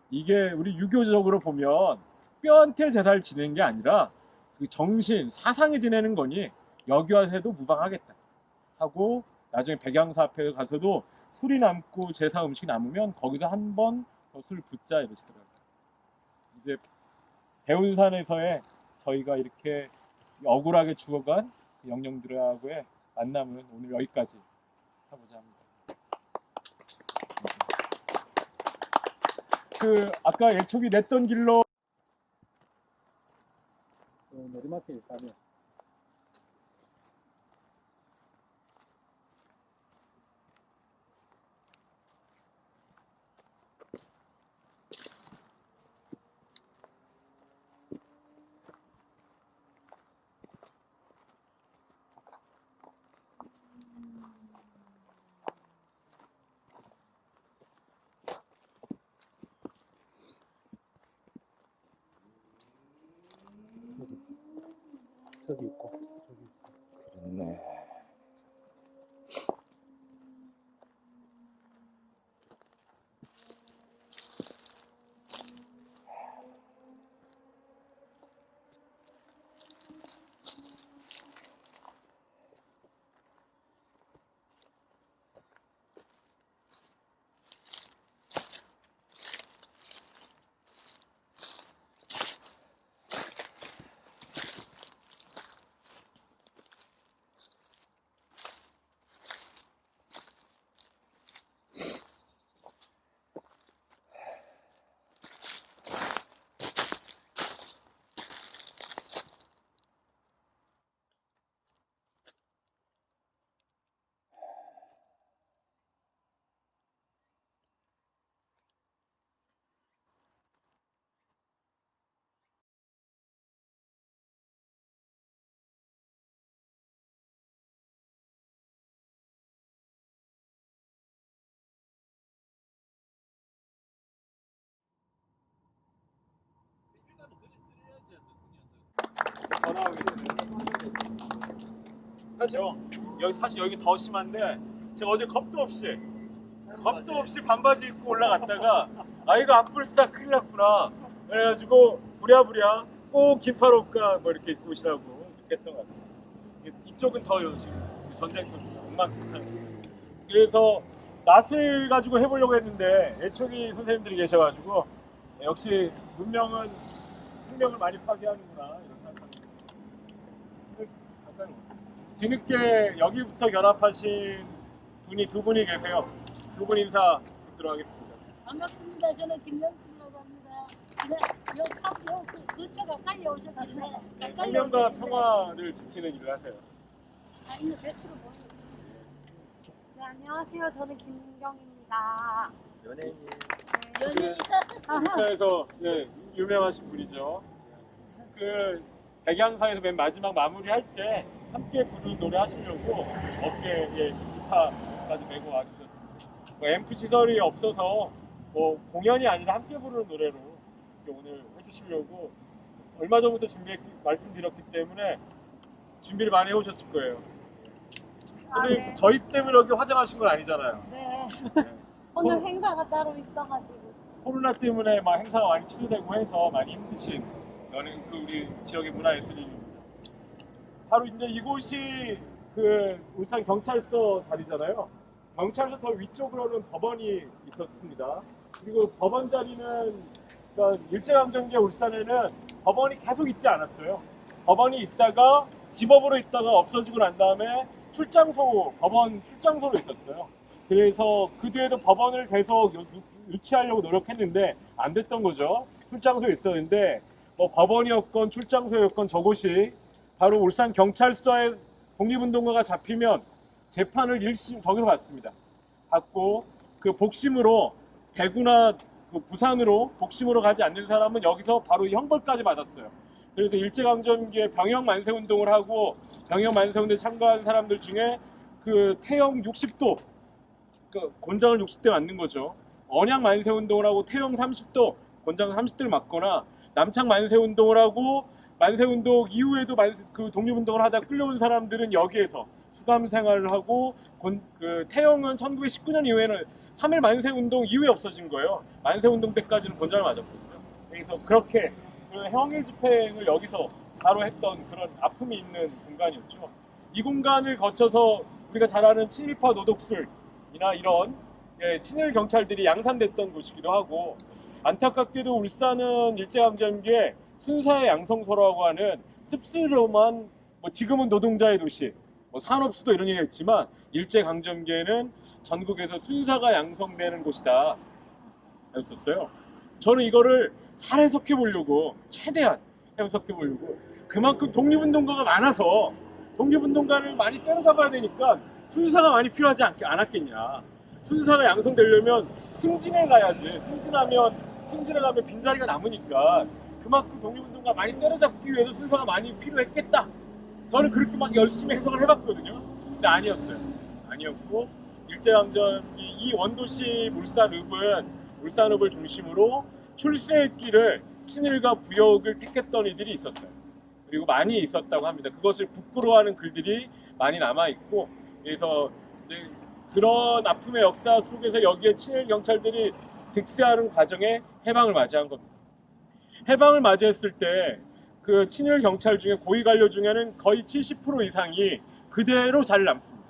이게 우리 유교적으로 보면 뼈한테 제사를 지내는 게 아니라 그 정신, 사상에 지내는 거니 여기 와서 해도 무방하겠다 하고 나중에 백양사 앞에 가서도 술이 남고 제사 음식이 남으면 거기서 한 번 더 술 붓자 이러시더라고요. 이제 대운산에서의 저희가 이렇게 억울하게 죽어간 그 영령들하고의 만남은 오늘 여기까지 하고자 합니다. 그 아까 예촉이 냈던 길로 내리막길에 가면 저기 있고 그렇네. 사실 여기 더 심한데 제가 어제 겁도 없이 반바지 입고 올라갔다가 아이가 앞불싸 큰일 났구나 그래가지고 부랴부랴 꼭 긴팔 옷가 뭐 이렇게 입고 오시라고 했던 것 같습니다. 이쪽은 더요 지금 전쟁도 엉망진창. 그래서 낯을 가지고 해보려고 했는데 애초기 선생님들이 계셔가지고 역시 문명은 생명을 많이 파괴하는구나 이런 생각합니다. 뒤늦게 여기부터 결합하신 분이 두 분이 계세요. 두 분 인사 듣도록 하겠습니다. 반갑습니다. 저는 김영순이라고 합니다. 네, 요 근처 가까이 오셔가지고 가까이 생명과 오셨는데 평화를 지키는 일을 하세요. 아니 배트로 모르겠어요. 네, 안녕하세요. 저는 김민경입니다. 연예인. 연예인 울산에서 유명하신 분이죠. 그 백양사에서 맨 마지막 마무리할 때 함께 부르는 노래 하시려고 어깨에 기타까지 메고 와주셨습니다. 뭐 앰프 시설이 없어서 뭐 공연이 아니라 함께 부르는 노래로 오늘 해주시려고 얼마 전부터 말씀드렸기 때문에 준비를 많이 해오셨을 거예요. 선생님, 네. 저희 때문에 여기 화장하신 건 아니잖아요. 네. 네. 오늘 행사가 따로 있어가지고 코로나 때문에 막 행사가 많이 취소되고 해서 많이 힘드신 우리 지역의 문화예술인입니다. 바로 이제 이곳이 그 울산 경찰서 자리잖아요. 경찰서 더 위쪽으로는 법원이 있었습니다. 그리고 법원 자리는 그러니까 일제강점기 울산에는 법원이 계속 있지 않았어요. 법원이 있다가 지법으로 있다가 없어지고 난 다음에 법원 출장소로 있었어요. 그래서 그 뒤에도 법원을 계속 유치하려고 노력했는데 안 됐던 거죠. 출장소에 있었는데 뭐 법원이었건 출장소였건 저곳이 바로 울산 경찰서에 독립운동가가 잡히면 재판을 1심 저기서 받습니다. 받고 그 복심으로 대구나 그 부산으로 복심으로 가지 않는 사람은 여기서 바로 형벌까지 받았어요. 그래서 일제강점기에 병영 만세운동을 하고 병영 만세운동에 참가한 사람들 중에 그 태영 60도 그 곤장을 60대 맞는 거죠. 언양 만세운동을 하고 태영 30도 곤장 30대를 맞거나 남창 만세운동을 하고 만세운동 이후에도 그 독립운동을 하다 끌려온 사람들은 여기에서 수감 생활을 하고 그 태영은 1919년 이후에는 3.1 만세운동 이후에 없어진 거예요. 만세운동 때까지는 곤장을 맞았거든요. 그래서 그렇게 그 형일 집행을 여기서 바로 했던 그런 아픔이 있는 공간이었죠. 이 공간을 거쳐서 우리가 잘 아는 친일파 노독술이나 이런 친일 경찰들이 양산됐던 곳이기도 하고 안타깝게도 울산은 일제강점기에 순사의 양성소라고 하는 씁쓸로만 뭐 지금은 노동자의 도시, 뭐 산업수도 이런 얘기가 있지만 일제강점기에는 전국에서 순사가 양성되는 곳이다 였었어요. 저는 이거를 잘 해석해 보려고 최대한 해석해 보려고 그만큼 독립운동가가 많아서 독립운동가를 많이 때려잡아야 되니까 순사가 많이 필요하지 않았겠냐. 순사가 양성되려면 승진해 가야지. 승진해 가면 빈자리가 남으니까 그만큼 독립운동가 많이 때려잡기 위해서 순사가 많이 필요했겠다. 저는 그렇게 막 열심히 해석을 해봤거든요. 근데 아니었어요. 아니었고 일제강점기 이 원도시 울산읍을 중심으로 출세길을 친일과 부역을 택했던 이들이 있었어요. 그리고 많이 있었다고 합니다. 그것을 부끄러워하는 글들이 많이 남아있고 그래서 이제 그런 아픔의 역사 속에서 여기에 친일 경찰들이 득세하는 과정에 해방을 맞이한 겁니다. 해방을 맞이했을 때 그 친일 경찰 중에 고위 관료 중에는 거의 70% 이상이 그대로 자리를 남습니다.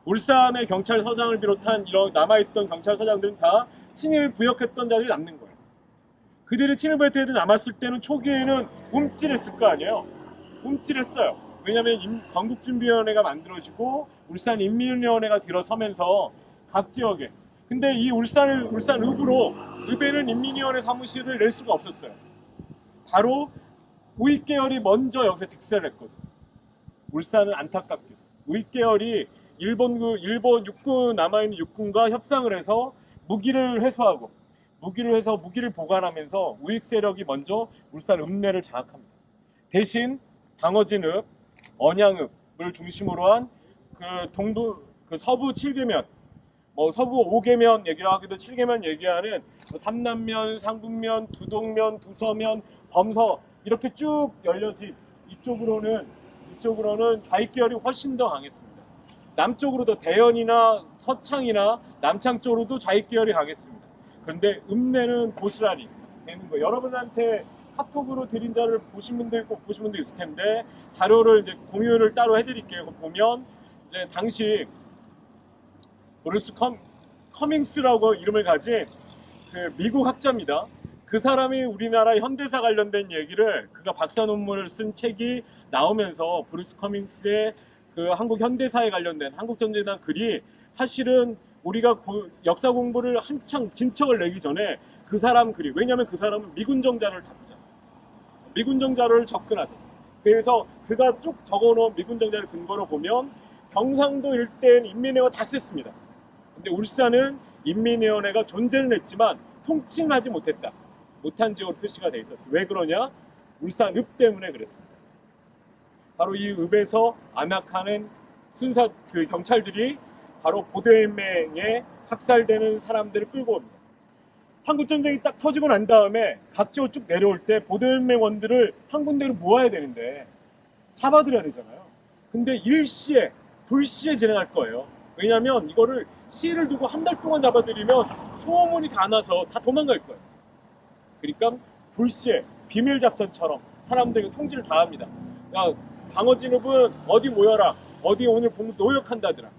울산의 경찰서장을 비롯한 이런 남아있던 경찰서장들은 다 친일 부역했던 자들이 남는 거예요. 그들이 친일 부역했던 남았을 때는 초기에는 움찔했을 거 아니에요. 움찔했어요. 왜냐하면 건국준비위원회가 만들어지고 울산인민위원회가 들어서면서 각 지역에 근데 이 울산읍에는 인민위원회 사무실을 낼 수가 없었어요. 바로 우익계열이 먼저 여기서 득세를 했거든요. 울산은 안타깝게 우익계열이 일본 육군 남아있는 육군과 협상을 해서 무기를 회수하고 무기를 보관하면서 우익 세력이 먼저 울산 읍내를 장악합니다. 대신 방어진읍, 언양읍을 중심으로 한 그 서부 7계면, 뭐 서부 5계면 얘기를 하기도 7계면 얘기하는 삼남면, 상북면, 두동면, 두서면, 범서 이렇게 쭉 열려진 이쪽으로는 좌익 계열이 훨씬 더 강했습니다. 남쪽으로도 대연이나 서창이나 남창 쪽으로도 좌익 계열이 강했습니다. 그런데 읍내는 고스란히 되는 거예요. 여러분한테 카톡으로 드린 자를 보신 분도 있고 보신 분도 있을 텐데 자료를 이제 공유를 따로 해드릴게요. 보면 이제 당시 브루스 커밍스라고 이름을 가진 그 미국 학자입니다. 그 사람이 우리나라 현대사 관련된 얘기를 그가 박사 논문을 쓴 책이 나오면서 브루스 커밍스의 그 한국 현대사에 관련된 한국전쟁에 대한 글이 사실은 우리가 역사 공부를 한창 진척을 내기 전에 그 사람 글이, 왜냐하면 그 사람은 미군정 자료를 다루잖아요. 미군정 자료를 접근하죠. 그래서 그가 쭉 적어놓은 미군정 자료를 근거로 보면 경상도 일대엔 인민회가 다 셌습니다. 근데 울산은 인민위원회가 존재는 했지만 통칭하지 못한 지역으로 표시가 돼 있었어요. 왜 그러냐? 울산 읍 때문에 그랬습니다. 바로 이 읍에서 암약하는 그 경찰들이 바로 보도연맹에 학살되는 사람들을 끌고 옵니다. 한국전쟁이 딱 터지고 난 다음에 각지로 쭉 내려올 때 보도연맹원들을 한 군데로 모아야 되는데 잡아들여야 되잖아요. 근데 일시에, 불시에 진행할 거예요. 왜냐하면 이거를 시일을 두고 한 달 동안 잡아들이면 소문이 다 나서 다 도망갈 거예요. 그러니까 불시에 비밀 작전처럼 사람들에게 통지를 다 합니다. 야, 방어진 읍은 어디 모여라. 어디 오늘 노역한다더라.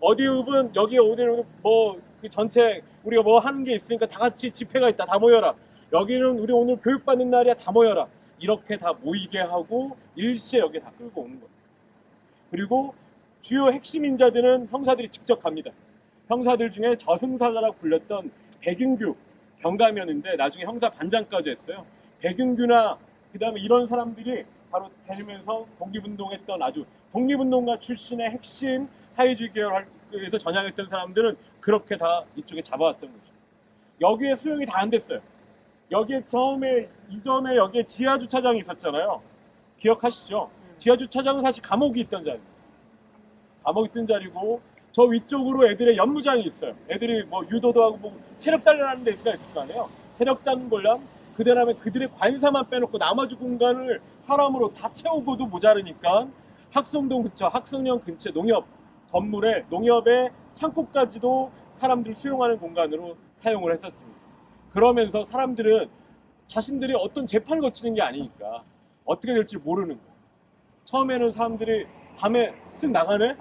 어디 읍은 여기 오늘 뭐 그 전체 우리가 뭐 하는 게 있으니까 다 같이 집회가 있다. 다 모여라. 여기는 우리 오늘 교육받는 날이야. 다 모여라. 이렇게 다 모이게 하고 일시에 여기 다 끌고 오는 거예요. 그리고 주요 핵심 인자들은 형사들이 직접 갑니다. 형사들 중에 저승사자라고 불렸던 백윤규 경감이었는데 나중에 형사 반장까지 했어요. 백윤규나 그 다음에 이런 사람들이 바로 다니면서 독립운동했던 아주 독립운동가 출신의 핵심 사회주의 계열에서 전향했던 사람들은 그렇게 다 이쪽에 잡아왔던 거죠. 여기에 수용이 다 안 됐어요. 여기에 이전에 여기에 지하주차장이 있었잖아요. 기억하시죠? 지하주차장은 사실 감옥이 있던 자리입니다. 감옥이 있던 자리고 저 위쪽으로 애들의 연무장이 있어요. 애들이 뭐 유도도 하고 뭐 체력 단련하는 데가 있을 거 아니에요. 체력 단련을 그 다음에 그들의 관사만 빼놓고 나머지 공간을 사람으로 다 채우고도 모자르니까 학성동 근처, 학성역 근처 농협 건물에 농협의 창고까지도 사람들 수용하는 공간으로 사용을 했었습니다. 그러면서 사람들은 자신들이 어떤 재판을 거치는 게 아니니까 어떻게 될지 모르는 거예요. 처음에는 사람들이 밤에 쓱 나가네?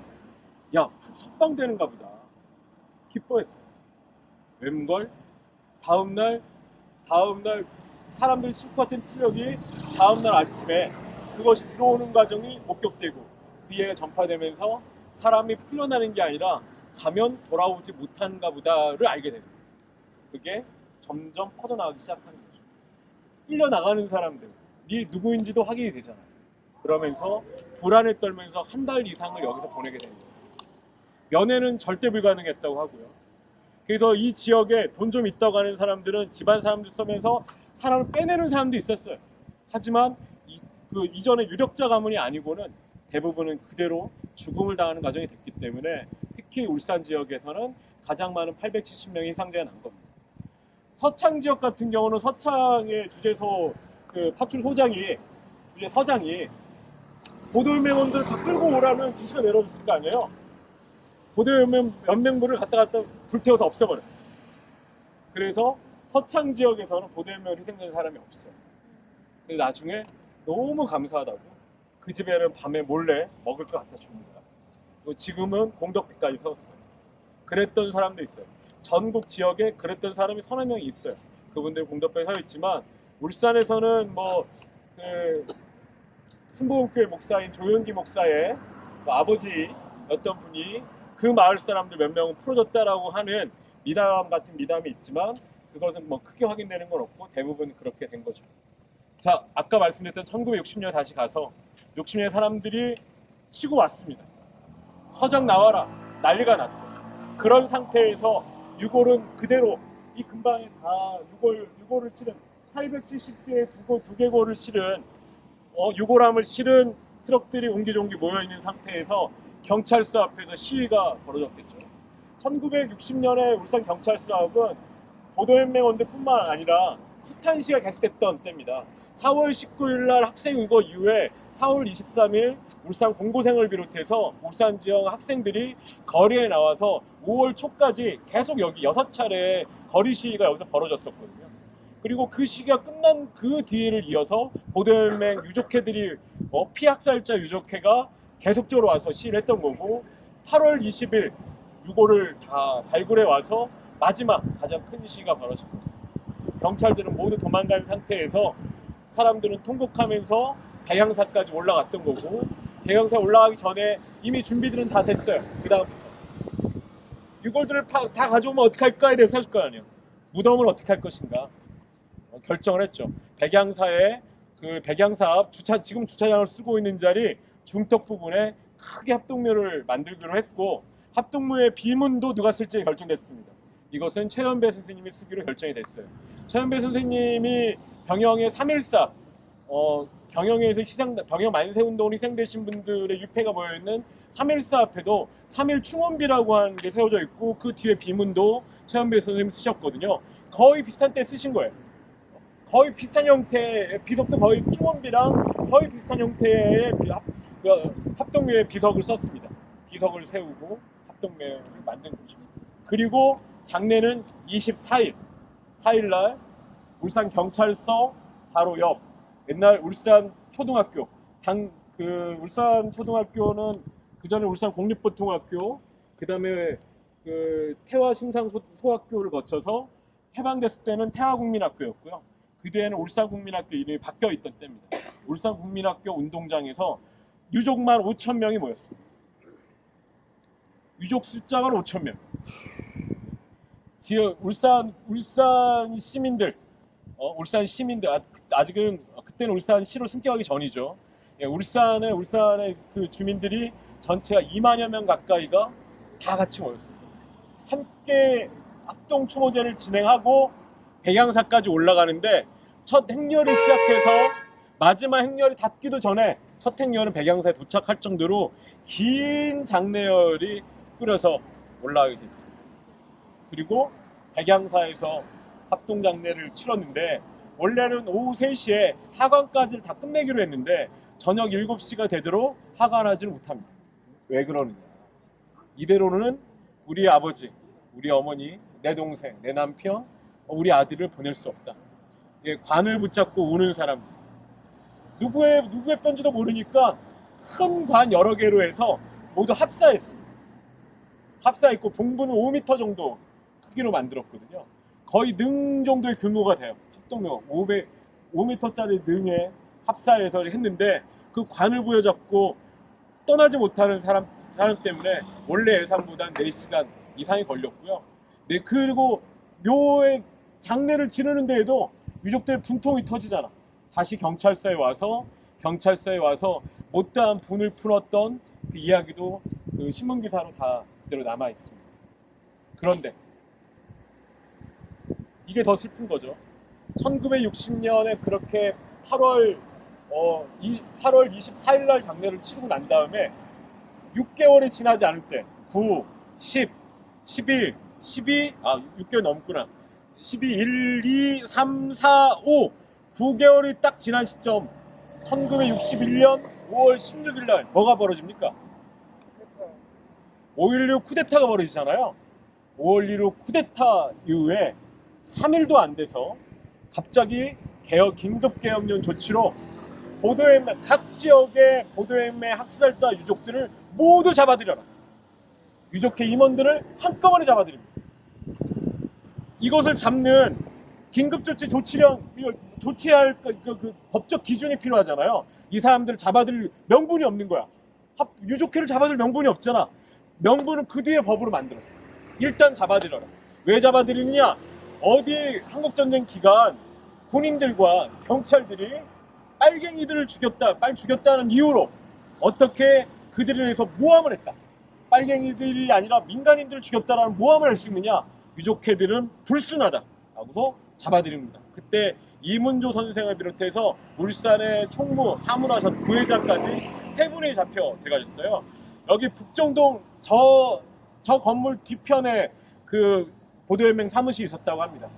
야, 석방되는가 보다. 기뻐했어요. 웬걸? 다음날 사람들이 싣고 왔던 트럭이 다음날 아침에 그것이 들어오는 과정이 목격되고 그 얘기가 전파되면서 사람이 풀려나는 게 아니라 가면 돌아오지 못한가 보다를 알게 됩니다. 그게 점점 퍼져나가기 시작하는 거죠. 끌려나가는 사람들이 누구인지도 확인이 되잖아요. 그러면서 불안에 떨면서 한 달 이상을 여기서 보내게 됩니다. 면회는 절대 불가능했다고 하고요. 그래서 이 지역에 돈 좀 있다고 하는 사람들은 집안 사람들 쓰면서 사람을 빼내는 사람도 있었어요. 하지만 이전의 유력자 가문이 아니고는 대부분은 그대로 죽음을 당하는 과정이 됐기 때문에 특히 울산 지역에서는 가장 많은 870명의 희생자가 난 겁니다. 서창 지역 같은 경우는 서창의 주재소 그 파출소장이 서장이 보도연맹원들을 다 끌고 오라면 지시가 내려졌을 거 아니에요. 보도연맹부를 갖다 불태워서 없애버려요. 그래서 서창 지역에서는 보도연맹을 희생된 사람이 없어요. 근데 나중에 너무 감사하다고 그 집에는 밤에 몰래 먹을 거 갖다 줍니다. 그리고 지금은 공덕비까지 세웠어요. 그랬던 사람도 있어요. 전국 지역에 그랬던 사람이 서너 명이 있어요. 그분들 공덕비에 서 있지만 울산에서는 순복음교회 목사인 조용기 목사의 아버지였던 분이 그 마을 사람들 몇 명은 풀어줬다라고 하는 미담 같은 미담이 있지만 그것은 뭐 크게 확인되는 건 없고 대부분 그렇게 된 거죠. 자, 아까 말씀드렸던 1960년 다시 가서 60년 사람들이 쉬고 왔습니다. 서장 나와라. 난리가 났어요. 그런 상태에서 유골은 그대로 이 근방에 다 유골을 실은 870개의 두개골을 실은 유골함을 실은 트럭들이 옹기종기 모여있는 상태에서 경찰서 앞에서 시위가 벌어졌겠죠. 1960년에 울산 경찰서 앞은 보도연맹원들뿐만 아니라 수탄시가 계속됐던 때입니다. 4월 19일 날 학생의거 이후에 4월 23일 울산 공고생을 비롯해서 울산 지역 학생들이 거리에 나와서 5월 초까지 계속 여기 6차례 거리 시위가 여기서 벌어졌었거든요. 그리고 그 시기가 끝난 그 뒤를 이어서 보도연맹 유족회들이 피학살자 유족회가 계속적으로 와서 시위를 했던 거고 8월 20일 유고를 다 발굴해 와서 마지막 가장 큰 시위가 벌어진 거예요. 경찰들은 모두 도망간 상태에서 사람들은 통곡하면서 백양사까지 올라갔던 거고 백양사 올라가기 전에 이미 준비들은 다 됐어요. 그 다음부터 유골들을 다 가져오면 어떻게 할까에 대해서 할 거 아니에요. 무덤을 어떻게 할 것인가 결정을 했죠. 백양사에 그 백양사 앞 지금 주차장을 쓰고 있는 자리 중턱 부분에 크게 합동묘를 만들기로 했고 합동묘의 비문도 누가 쓸지 결정됐습니다. 이것은 최연배 선생님이 쓰기로 결정이 됐어요. 최연배 선생님이 병영의 3.14 병영에서 병영 만세운동으로 희생되신 분들의 유패가 모여있는 3.14 앞에도 3.1 충원비라고 하는 게 세워져 있고 그 뒤에 비문도 최연배 선생님이 쓰셨거든요. 거의 비슷한 때 쓰신 거예요. 거의 비슷한 형태의 비석도 거의 충원비랑 거의 비슷한 형태의 합동묘의 비석을 썼습니다. 비석을 세우고 합동묘를 만든 거죠. 그리고 장례는 24일 4일날 울산 경찰서 바로 옆 옛날 울산 초등학교 울산 초등학교는 그 전에 울산 공립보통학교 그 다음에 그 태화 심상 소학교를 거쳐서 해방됐을 때는 태화국민학교였고요. 그 뒤에는 울산국민학교 이름이 바뀌어 있던 때입니다. 울산국민학교 운동장에서 유족만 5,000명이 모였습니다. 유족 숫자가 5,000명. 지역 울산 시민들 울산 시민들 아직은 그때는 울산시로 승격하기 전이죠. 예, 울산의 그 주민들이 전체가 2만여 명 가까이가 다 같이 모였습니다. 함께 합동 추모제를 진행하고 백양사까지 올라가는데 첫 행렬이 시작해서 마지막 행렬이 닿기도 전에 첫 행렬은 백양사에 도착할 정도로 긴 장례열이 끌어서 올라가게 됐습니다. 그리고 백양사에서 합동장례를 치렀는데 원래는 오후 3시에 하관까지를 다 끝내기로 했는데 저녁 7시가 되도록 하관하지를 못합니다. 왜 그러느냐. 이대로는 우리 아버지, 우리 어머니, 내 동생, 내 남편, 우리 아들을 보낼 수 없다. 관을 붙잡고 우는 사람 누구의 뼈인지도 모르니까 큰 관 여러 개로 해서 모두 합사했습니다. 합사했고 봉부는 5m 정도 크기로 만들었거든요. 거의 능 정도의 규모가 돼요. 합동묘 5m짜리 능에 합사해서 했는데 그 관을 부여잡고 떠나지 못하는 사람 때문에 원래 예상보다 4시간 이상이 걸렸고요. 네, 그리고 묘의 장례를 치르는 데에도 유족들 분통이 터지잖아. 다시 경찰서에 와서 못다한 분을 풀었던 그 이야기도 그 신문기사로 다 그대로 남아있습니다. 그런데 이게 더 슬픈 거죠. 1960년에 그렇게 8월 24일 날 장례를 치르고 난 다음에 6개월이 지나지 않을 때 9, 10, 11, 12, 6개월 넘구나. 12, 1, 2, 3, 4, 5 9개월이 딱 지난 시점 1961년 5월 16일 날 뭐가 벌어집니까? 5.16 쿠데타가 벌어지잖아요. 5.16 쿠데타 이후에 3일도 안 돼서 갑자기 긴급개혁령 조치로 각 지역의 보도연맹 학살자 유족들을 모두 잡아들여라. 유족회 임원들을 한꺼번에 잡아들입니다. 이것을 잡는 긴급조치 조치할 그 법적 기준이 필요하잖아요. 이 사람들을 잡아들일 명분이 없는 거야. 유족회를 잡아들일 명분이 없잖아. 명분은 그 뒤에 법으로 만들었어. 일단 잡아들여라. 왜 잡아들이느냐? 어디 한국전쟁 기간 군인들과 경찰들이 빨갱이들을 죽였다는 이유로 어떻게 그들에 대해서 모함을 했다. 빨갱이들이 아니라 민간인들을 죽였다라는 모함을 할 수 있느냐? 유족회들은 불순하다. 라고서 잡아들입니다. 그때 이문조 선생을 비롯해서 울산의 총무, 사문화사 부회장까지 3분이 잡혀 들어가셨어요. 여기 북정동 저 건물 뒤편에 그 보도연맹 사무실이 있었다고 합니다.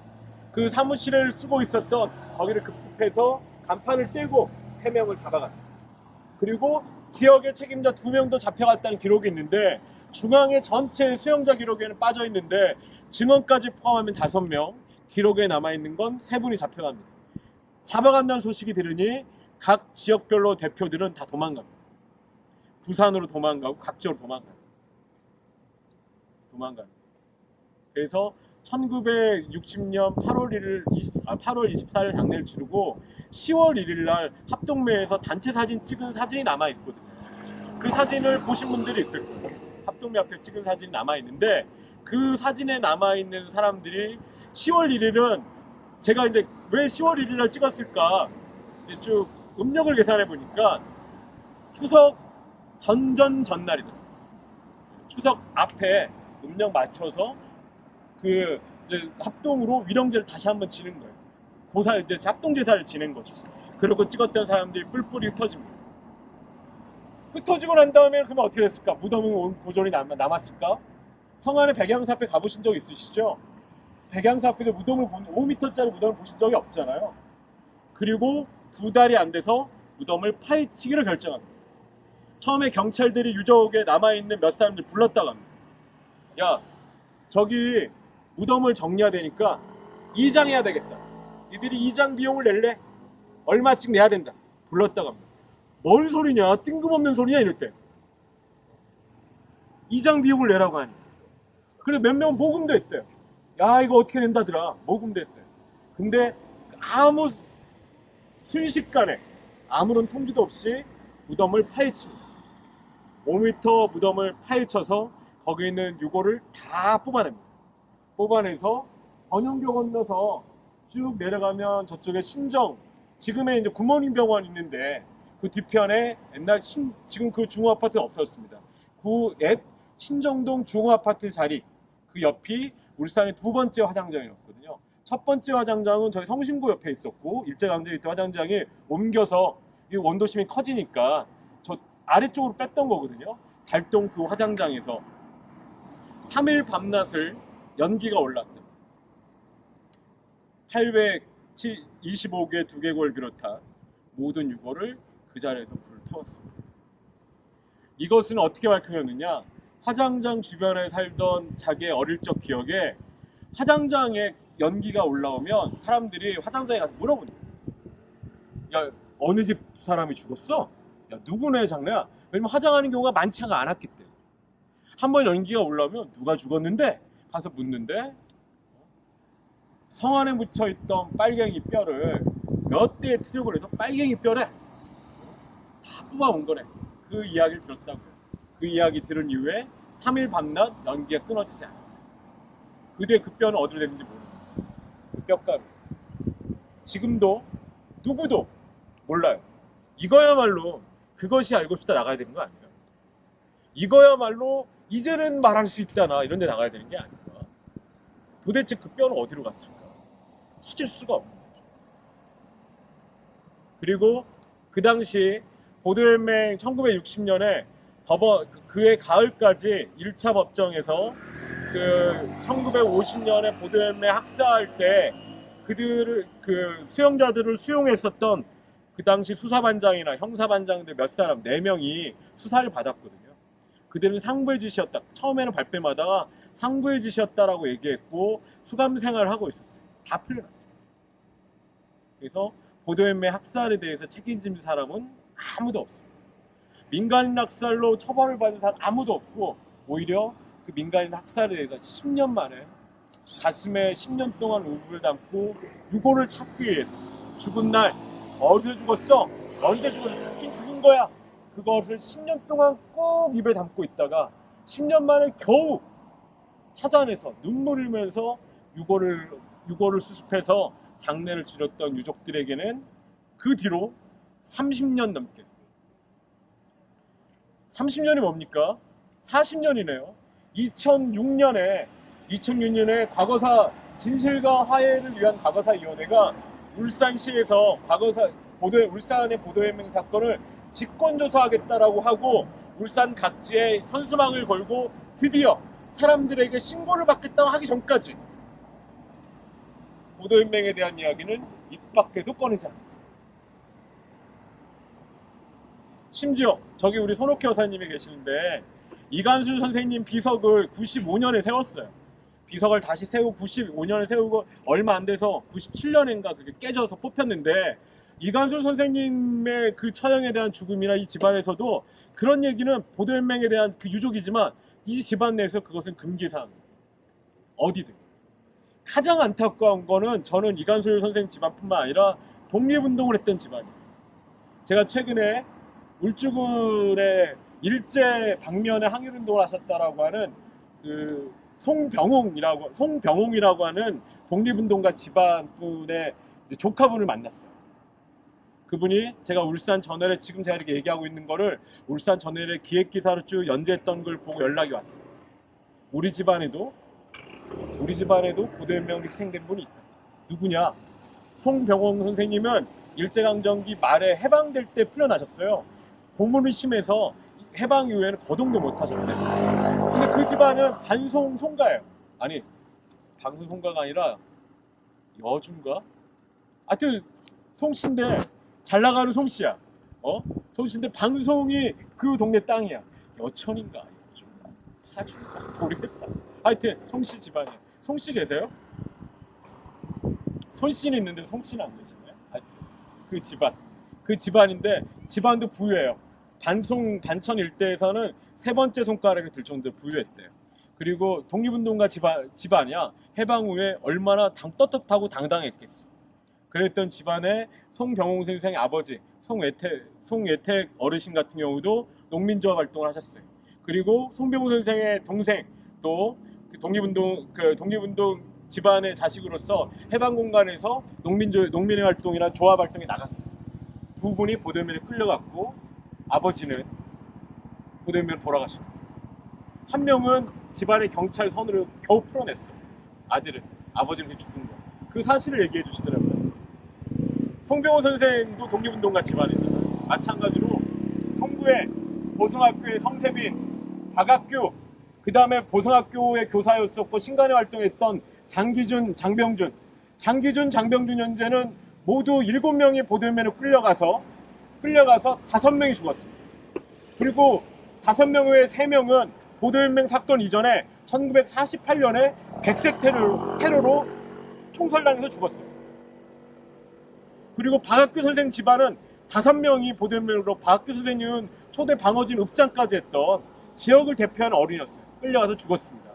그 사무실을 쓰고 있었던 거기를 급습해서 간판을 떼고 3명을 잡아갔습니다. 그리고 지역의 책임자 2명도 잡혀갔다는 기록이 있는데 중앙의 전체 수용자 기록에는 빠져 있는데 증언까지 포함하면 5명, 기록에 남아있는 건 3분이 잡혀갑니다. 잡아간다는 소식이 들으니 각 지역별로 대표들은 다 도망갑니다. 부산으로 도망가고 각 지역으로 도망가요. 그래서 1960년 8월 24일 장례를 치르고 10월 1일 날 합동매에서 단체 사진 찍은 사진이 남아있거든요. 그 사진을 보신 분들이 있을 거예요. 합동매 앞에 찍은 사진이 남아있는데 그 사진에 남아있는 사람들이 10월 1일은 제가 이제 왜 10월 1일 날 찍었을까 이제 쭉 음력을 계산해 보니까 추석 전날이다. 추석 앞에 음력 맞춰서 그 이제 합동으로 위령제를 다시 한번 지는 거예요. 고사 이제 합동 제사를 지낸 거죠. 그리고 찍었던 사람들이 뿔뿔이 흩어집니다. 흩어지고 난 다음에 그러면 어떻게 됐을까? 무덤은 고졸이 남았을까? 성안의 백양사 앞에 가보신 적 있으시죠? 백양사 앞에 무덤을 5m짜리 무덤을 보신 적이 없잖아요. 그리고 2달이 안 돼서 무덤을 파헤치기로 결정합니다. 처음에 경찰들이 유적에 남아있는 몇 사람들 불렀다고 합니다. 야, 저기 무덤을 정리해야 되니까 이장해야 되겠다. 이들이 이장 비용을 낼래? 얼마씩 내야 된다. 불렀다고 합니다. 뭔 소리냐? 뜬금없는 소리냐? 이럴 때 이장 비용을 내라고 하니 그래 몇 명은 모금도 했대요. 야 이거 어떻게 낸다더라. 모금도 했대요. 근데 아무 순식간에 아무런 통지도 없이 무덤을 파헤칩니다. 5m 무덤을 파헤쳐서 거기 있는 유골을 다 뽑아냅니다. 뽑아내서 번영교 건너서 쭉 내려가면 저쪽에 신정, 지금의 이제 굿모닝 병원 있는데 그 뒤편에 옛날 지금 그 중호아파트가 없어졌습니다. 그 옛 신정동 중호아파트 자리 그 옆이 울산의 2번째 화장장이었거든요. 첫 번째 화장장은 저희 성심고 옆에 있었고 일제강점기 때 화장장이 옮겨서 이 원도심이 커지니까 저 아래쪽으로 뺐던 거거든요. 달동 그 화장장에서 3일 밤낮을 연기가 올랐다. 825개 두개골 비롯한 모든 유골을 그 자리에서 불을 태웠습니다. 이것은 어떻게 밝혀졌느냐? 화장장 주변에 살던 자기의 어릴 적 기억에 화장장에 연기가 올라오면 사람들이 화장장에 가서 물어본다. 야, 어느 집 사람이 죽었어? 야, 누구네 장례야? 왜냐면 화장하는 경우가 많지가 않았기 때문에. 한번 연기가 올라오면 누가 죽었는데? 가서 묻는데 성안에 묻혀있던 빨갱이 뼈를 몇 대에 트력을 해서 빨갱이 뼈래 다 뽑아온 거네. 그 이야기를 들었다고요. 그 이야기 들은 이후에 3일 밤낮 연기가 끊어지지 않아요. 그때 그 뼈는 어디로 됐는지 모릅니다. 그 뼈가루. 지금도 누구도 몰라요. 이거야말로 그것이 알고 싶다 나가야 되는 거 아니에요? 이거야말로 이제는 말할 수 있잖아 이런 데 나가야 되는 게 아닌가. 도대체 그 뼈는 어디로 갔을까? 찾을 수가 없는 거죠. 그리고 그 당시 보도연맹 1960년에 그해 가을까지 1차 법정에서 그 1950년에 보도연맹 학사할 때 그들을 그 수용자들을 수용했었던 그 당시 수사반장이나 형사반장들 몇 사람 4명이 수사를 받았거든요. 그들은 상부의 짓이었다. 처음에는 발뺌하다가 상부의 짓이었다라고 얘기했고 수감 생활을 하고 있었어요. 다 풀려났어요. 그래서 보도연맹 학살에 대해서 책임진 사람은 아무도 없습니다. 민간인 학살로 처벌을 받은 사람 아무도 없고 오히려 그 민간인 학살에 대해서 10년 만에 가슴에 10년 동안 울분을 담고 유골을 찾기 위해서 죽은 날 어디서 죽었어? 언제 죽었어? 죽긴 죽은 거야. 그것을 10년 동안 꼭 입에 담고 있다가 10년 만에 겨우 찾아내서 눈물 흘리면서 유골을 수습해서 장례를 치렀던 유족들에게는 그 뒤로 30년 넘게 30년이 뭡니까? 40년이네요. 2006년에 과거사 진실과 화해를 위한 과거사위원회가 울산시에서 울산의 보도연맹 사건을 직권조사하겠다라고 하고 울산 각지에 현수막을 걸고 드디어 사람들에게 신고를 받겠다고 하기 전까지 보도연맹에 대한 이야기는 입 밖에도 꺼내지 않았습니다. 심지어 저기 우리 손옥희 여사님이 계시는데 이간술 선생님 비석을 95년에 세웠어요. 비석을 다시 세우고 95년에 세우고 얼마 안 돼서 97년인가 그게 깨져서 뽑혔는데 이간술 선생님의 그 처형에 대한 죽음이나 이 집안에서도 그런 얘기는 보도연맹에 대한 그 유족이지만 이 집안 내에서 그것은 금기사항입니다. 어디든. 가장 안타까운 거는 저는 이간술 선생 집안뿐만 아니라 독립운동을 했던 집안이에요. 제가 최근에 울주군의 일제 방면에 항일운동을 하셨다라고 하는 그 송병홍이라고 하는 독립운동가 집안분의 조카분을 만났어요. 그분이 제가 울산 전월에 지금 제가 이렇게 얘기하고 있는 거를 울산 전월에 기획기사로 쭉 연재했던 걸 보고 연락이 왔어요. 우리 집안에도 보도연맹으로 희생된 분이 있다. 누구냐? 송병홍 선생님은 일제강점기 말에 해방될 때 풀려나셨어요. 고문이 심해서 해방 이후에는 거동도 못 하셨대요. 근데 그 집안은 반송송가예요. 아니, 방송송가가 아니라 여중가? 하여튼 송씨인데 잘 나가는 송씨야. 송씨인데 방송이 그 동네 땅이야. 여천인가? 여중가? 파주인가? 모르겠다. 하여튼 송씨 집안이야. 송씨 계세요? 손씨는 있는데 송씨는 안 계시네. 하여튼 그 집안인데 집안도 부유해요. 단천 일대에서는 세 번째 손가락에 들 정도로 부유했대요. 그리고 독립운동가 집안이야. 해방 후에 얼마나 떳떳하고 당당했겠어. 그랬던 집안에 송병홍 선생의 아버지 송예택 어르신 같은 경우도 농민조합 활동을 하셨어요. 그리고 송병홍 선생의 동생 또 독립운동 집안의 자식으로서 해방 공간에서 농민의 활동이나 조합 활동에 나갔어요. 두 분이 보도연맹에 끌려갔고 아버지는 보도연맹으로 돌아가시고 한 명은 집안의 경찰 선으로 겨우 풀어냈어요. 아버지는 죽은 거. 그 사실을 얘기해 주시더라고요. 송병호 선생도 독립운동가 집안이잖아요. 마찬가지로 성구에 보성학교의 성세빈, 박학규, 그 다음에 보성학교의 교사였었고 신간회 활동했던 장기준, 장병준 현재는 모두 7명이 보도연맹으로 끌려가서 5명이 죽었습니다. 그리고 5명 외에 3명은 보도연맹 사건 이전에 1948년에 백색 테러로 총살당해서 죽었어요. 그리고 박학규 선생 집안은 5명이 보도연맹으로 박학규 선생님은 초대 방어진 읍장까지 했던 지역을 대표하는 어린이였어요. 끌려가서 죽었습니다.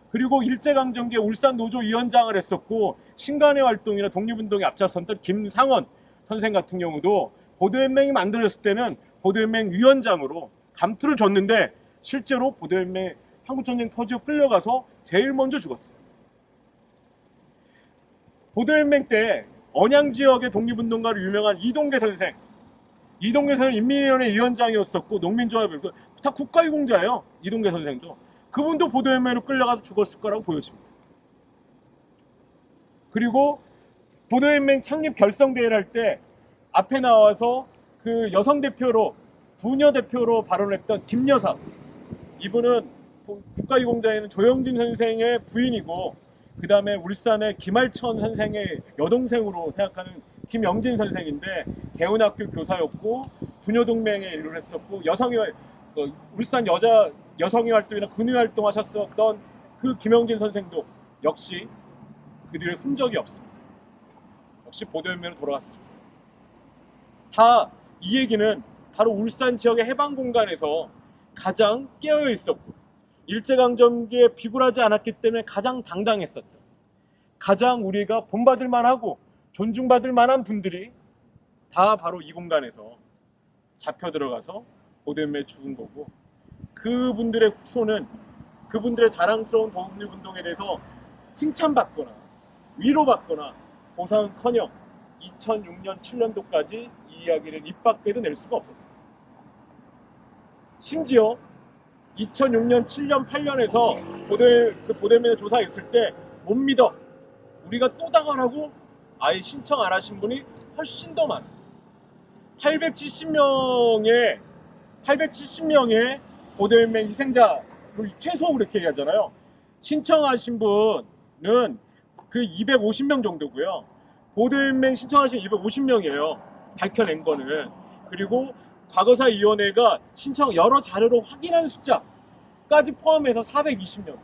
그리고 일제강점기에 울산 노조 위원장을 했었고 신간회 활동이나 독립운동에 앞장섰던 김상원 선생 같은 경우도 보도연맹이 만들어졌을 때는 보도연맹 위원장으로 감투를 줬는데 실제로 보도연맹 한국전쟁 터지고 끌려가서 제일 먼저 죽었어요. 보도연맹 때 언양지역의 독립운동가로 유명한 이동계 선생 인민위원회 위원장이었었고 농민조합에서 다 국가유공자예요. 이동계 선생도. 그분도 보도연맹으로 끌려가서 죽었을 거라고 보여집니다. 그리고 보도연맹 창립 결성대회를 할 때 앞에 나와서 그 여성 대표로 부녀 대표로 발언했던 김여사, 이분은 국가유공자에는 조영진 선생의 부인이고 그 다음에 울산의 김알천 선생의 여동생으로 생각하는 김영진 선생인데 개운학교 교사였고 부녀동맹에 일을 했었고 울산 여성의 활동이나 근위 활동 하셨었던 그 김영진 선생도 역시 그들의 흔적이 없습니다. 역시 보도연맹으로 돌아갔습니다. 다 이 얘기는 바로 울산 지역의 해방 공간에서 가장 깨어 있었고 일제강점기에 비굴하지 않았기 때문에 가장 당당했었던, 가장 우리가 본받을 만하고 존중받을 만한 분들이 다 바로 이 공간에서 잡혀 들어가서 보도연맹에 죽은 거고, 그분들의 후손은 그분들의 자랑스러운 독립운동에 대해서 칭찬받거나 위로받거나 보상커녕 2006년 7년도까지 이 이야기를 입 밖에도 낼 수가 없었어요. 심지어 2006년 7년 8년에서 보도연맹에 조사했을 때 못 믿어, 우리가 또 당하라고 아예 신청 안 하신 분이 훨씬 더 많아요. 870명의 보도연맹 희생자, 최소 그렇게 얘기하잖아요. 신청하신 분은 그 250명 정도고요. 보도연맹 신청하신 250명이에요. 밝혀낸 거는. 그리고 과거사위원회가 신청 여러 자료로 확인한 숫자까지 포함해서 420명.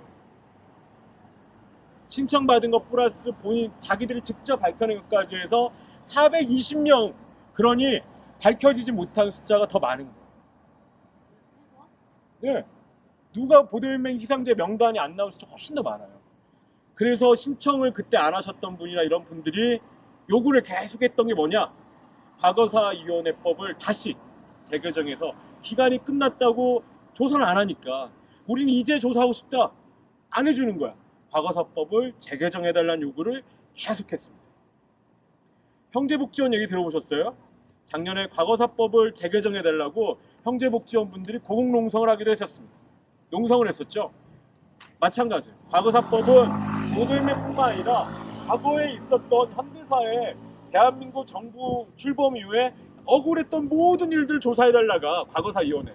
신청받은 것 플러스 본인 자기들이 직접 밝혀낸 것까지 해서 420명. 그러니 밝혀지지 못한 숫자가 더 많은 거예요. 네. 누가 보도연맹 희생자 명단이 안 나올 숫자 훨씬 더 많아요. 그래서 신청을 그때 안 하셨던 분이나 이런 분들이 요구를 계속했던 게 뭐냐? 과거사위원회법을 다시 재개정해서 기간이 끝났다고 조사를 안 하니까 우리는 이제 조사하고 싶다. 안 해주는 거야. 과거사법을 재개정해달라는 요구를 계속했습니다. 형제복지원 얘기 들어보셨어요? 작년에 과거사법을 재개정해달라고 형제복지원 분들이 고공농성을 하기도 했었습니다. 농성을 했었죠. 마찬가지예요. 과거사법은 보도연맹뿐만 아니라 과거에 있었던 현대사에 대한민국 정부 출범 이후에 억울했던 모든 일들을 조사해달라가 과거사위원회.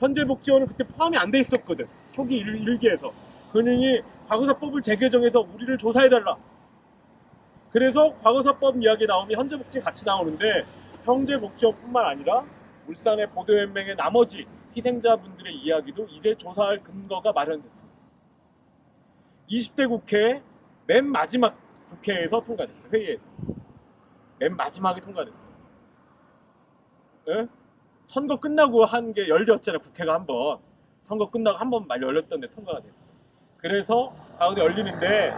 현재복지원은 그때 포함이 안 돼 있었거든. 초기 일기에서. 그러니 과거사법을 재개정해서 우리를 조사해달라. 그래서 과거사법 이야기 나오면 현재복지 같이 나오는데 형제복지원뿐만 아니라 울산의 보도연맹의 나머지 희생자분들의 이야기도 이제 조사할 근거가 마련됐습니다. 20대 국회 맨 마지막 국회에서 통과됐어요. 회의에서. 맨 마지막에 통과됐어요. 네? 선거 끝나고 한 게 열렸잖아요. 국회가 한 번. 선거 끝나고 한 번 말 열렸던데 통과가 됐어요. 그래서 가운데 열리는데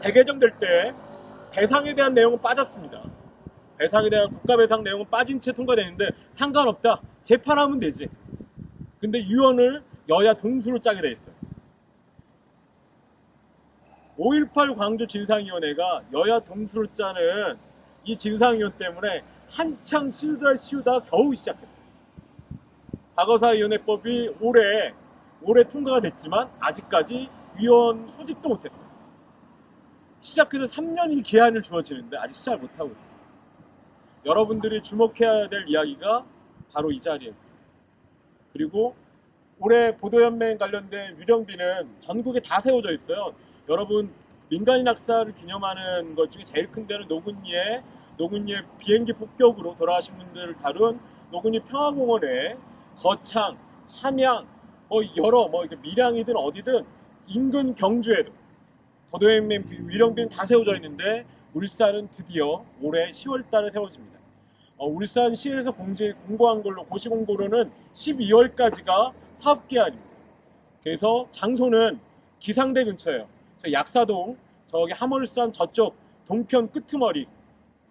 재개정될 때 배상에 대한 내용은 빠졌습니다. 배상에 대한 국가배상 내용은 빠진 채 통과되는데 상관없다. 재판하면 되지. 근데 유언을 여야 동수로 짜게 돼 있어요. 5.18 광주 진상위원회가 여야 동수로 짜는 이 진상위원 때문에 한창 씌우다 겨우 시작했어요. 과거사위원회법이 올해 통과가 됐지만 아직까지 위원 소집도 못했어요. 시작해서 3년이 기한을 주어지는데 아직 시작을 못하고 있어요. 여러분들이 주목해야 될 이야기가 바로 이 자리에 있어요. 그리고 올해 보도연맹 관련된 위령비는 전국에 다 세워져 있어요. 여러분 민간인 학살을 기념하는 것 중에 제일 큰 데는 노군리에 비행기 폭격으로 돌아가신 분들을 다룬 노군리 평화공원에 거창, 함양, 밀양이든 어디든 인근 경주에도 보도연맹 위령비는 다 세워져 있는데 울산은 드디어 올해 10월달에 세워집니다. 울산시에서 공고한 걸로 고시공고로는 12월까지가 사업기한입니다. 그래서 장소는 기상대 근처예요. 약사동, 저기 함월산 저쪽 동편 끄트머리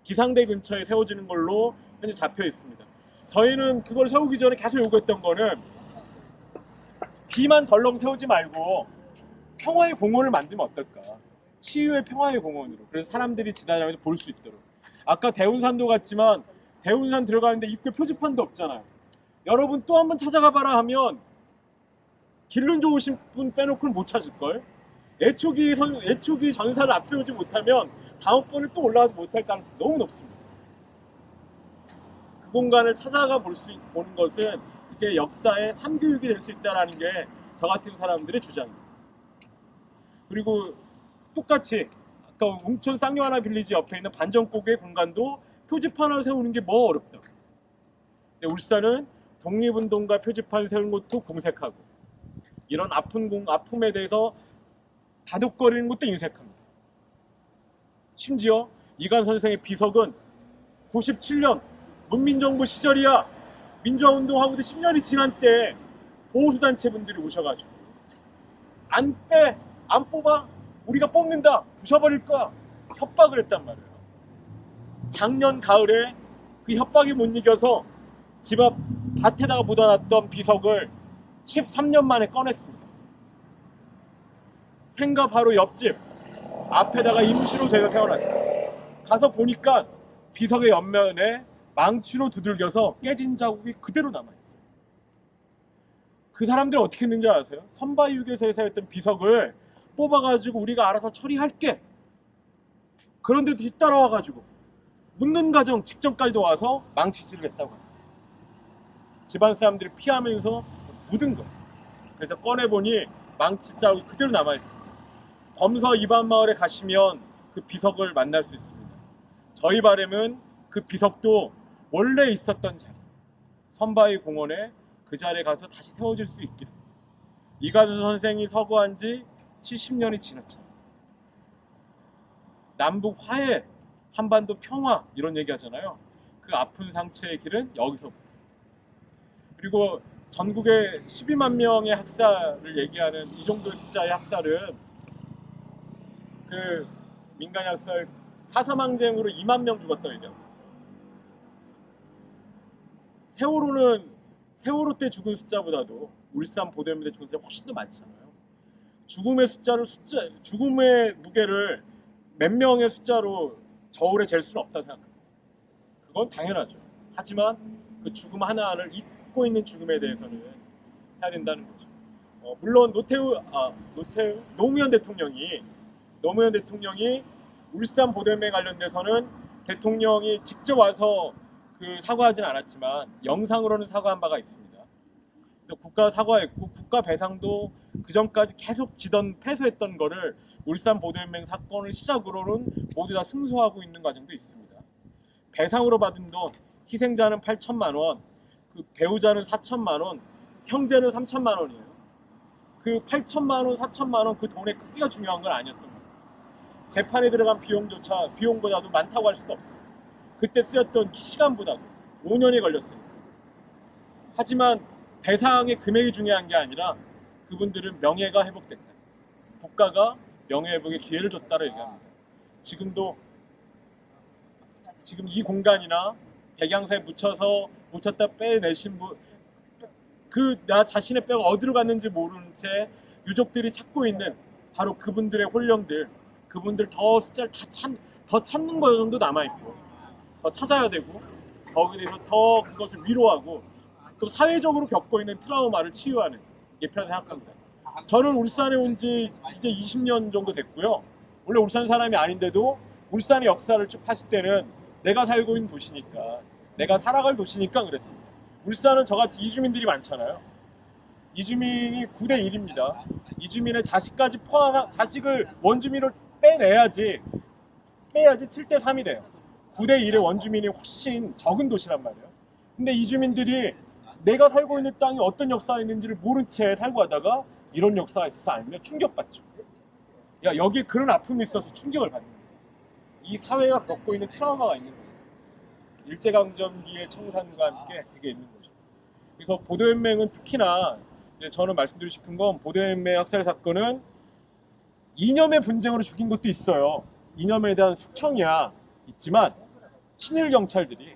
기상대 근처에 세워지는 걸로 현재 잡혀 있습니다. 저희는 그걸 세우기 전에 계속 요구했던 거는 비만 덜렁 세우지 말고 평화의 공원을 만들면 어떨까? 치유의 평화의 공원으로. 그래서 사람들이 지나다니면서 볼 수 있도록. 아까 대운산도 갔지만 대운산 들어가는데 입구에 표지판도 없잖아요. 여러분 또 한번 찾아가 봐라 하면 길눈 좋으신 분 빼놓고는 못 찾을걸? 애초기 전사를 앞세우지 못하면 다음번에 또 올라가지 못할 가능성이 너무 높습니다. 그 공간을 찾아가 보는 것은 이게 역사의 3교육이 될 수 있다는 게 저 같은 사람들의 주장입니다. 그리고 똑같이 아까 웅천 쌍용하나 빌리지 옆에 있는 반전고개 공간도 표지판을 세우는 게 뭐 어렵다. 근데 울산은 독립운동가 표지판 세우는 것도 궁색하고 이런 아픔에 대해서 다독거리는 것도 인색합니다. 심지어 이관 선생의 비석은 97년 문민정부 시절이야. 민주화운동하고도 10년이 지난 때 보수단체 분들이 오셔가지고 안 뽑아? 우리가 뽑는다. 부셔버릴 거야. 협박을 했단 말이에요. 작년 가을에 그 협박이 못 이겨서 집 앞 밭에다가 묻어놨던 비석을 13년 만에 꺼냈습니다. 생가 바로 옆집 앞에다가 임시로 제가 세워놨어요. 가서 보니까 비석의 옆면에 망치로 두들겨서 깨진 자국이 그대로 남아있어요. 그 사람들이 어떻게 했는지 아세요? 선바유교에서 세웠던 비석을 뽑아가지고 우리가 알아서 처리할게. 그런데도 뒤따라와가지고 묻는 과정 직전까지도 와서 망치질을 했다고 합니다. 집안 사람들이 피하면서 묻은 거예요. 그래서 꺼내보니 망치 자국이 그대로 남아있습니다. 범서 이반마을에 가시면 그 비석을 만날 수 있습니다. 저희 바람은 그 비석도 원래 있었던 자리, 선바위 공원에 그 자리에 가서 다시 세워질 수 있기를. 이가수 선생이 서거한 지 70년이 지났잖아요. 남북 화해, 한반도 평화 이런 얘기 하잖아요. 그 아픈 상처의 길은 여기서부터. 그리고 전국에 12만 명의 학살을 얘기하는 이 정도의 숫자의 학살은 그 민간 학살 사사망쟁으로 2만 명 죽었다 얘기합니다. 세월호 때 죽은 숫자보다도 울산 보도연맹 때 죽은 숫자가 훨씬 더 많잖아요. 죽음의 무게를 몇 명의 숫자로 저울에 잴 수는 없다고 생각합니다. 그건 당연하죠. 하지만 그 죽음 하나를 잊고 있는 죽음에 대해서는 해야 된다는 거죠. 물론 노무현 대통령이 울산 보도연맹 관련돼서는 대통령이 직접 와서 그 사과하지는 않았지만 영상으로는 사과한 바가 있습니다. 국가 사과했고 국가 배상도 그 전까지 계속 패소했던 거를 울산 보도연맹 사건을 시작으로는 모두 다 승소하고 있는 과정도 있습니다. 배상으로 받은 돈, 희생자는 8천만 원, 그 배우자는 4천만 원, 형제는 3천만 원이에요. 그 8천만 원, 4천만 원 그 돈의 크기가 중요한 건 아니었던 거예요. 재판에 들어간 비용보다도 많다고 할 수도 없어요. 그때 쓰였던 시간보다도 5년이 걸렸어요. 하지만 배상의 금액이 중요한 게 아니라 그분들은 명예가 회복됐다. 국가가 명예회복의 기회를 줬다고 얘기합니다. 지금 이 공간이나 백양사에 묻혔다 빼내신 분, 나 자신의 뼈가 어디로 갔는지 모르는 채 유족들이 찾고 있는 바로 그분들의 혼령들, 그분들 숫자를 더 찾는 거 정도 남아있고, 더 찾아야 되고, 거기에 대해서 더 그것을 위로하고, 또 사회적으로 겪고 있는 트라우마를 치유하는 게 필요하다고 생각합니다. 저는 울산에 온 지 이제 20년 정도 됐고요. 원래 울산 사람이 아닌데도 울산의 역사를 쭉 봤을 때는 내가 살고 있는 도시니까, 내가 살아갈 도시니까 그랬습니다. 울산은 저같이 이주민들이 많잖아요. 이주민이 9대 1입니다. 이주민의 자식을 원주민을 빼야지 7대 3이 돼요. 9대 1의 원주민이 훨씬 적은 도시란 말이에요. 근데 이주민들이 내가 살고 있는 땅이 어떤 역사가 있는지를 모른 채 살고 하다가 이런 역사가 있어서 알면 충격받죠. 여기에 그런 아픔이 있어서 충격을 받는 거예요. 이 사회가 겪고 있는 트라우마가 있는 거예요. 일제강점기의 청산과 함께 그게 있는 거죠. 그래서 보도연맹은 특히나 저는 말씀드리고 싶은 건 보도연맹 학살 사건은 이념의 분쟁으로 죽인 것도 있어요. 이념에 대한 숙청이야 있지만 친일 경찰들이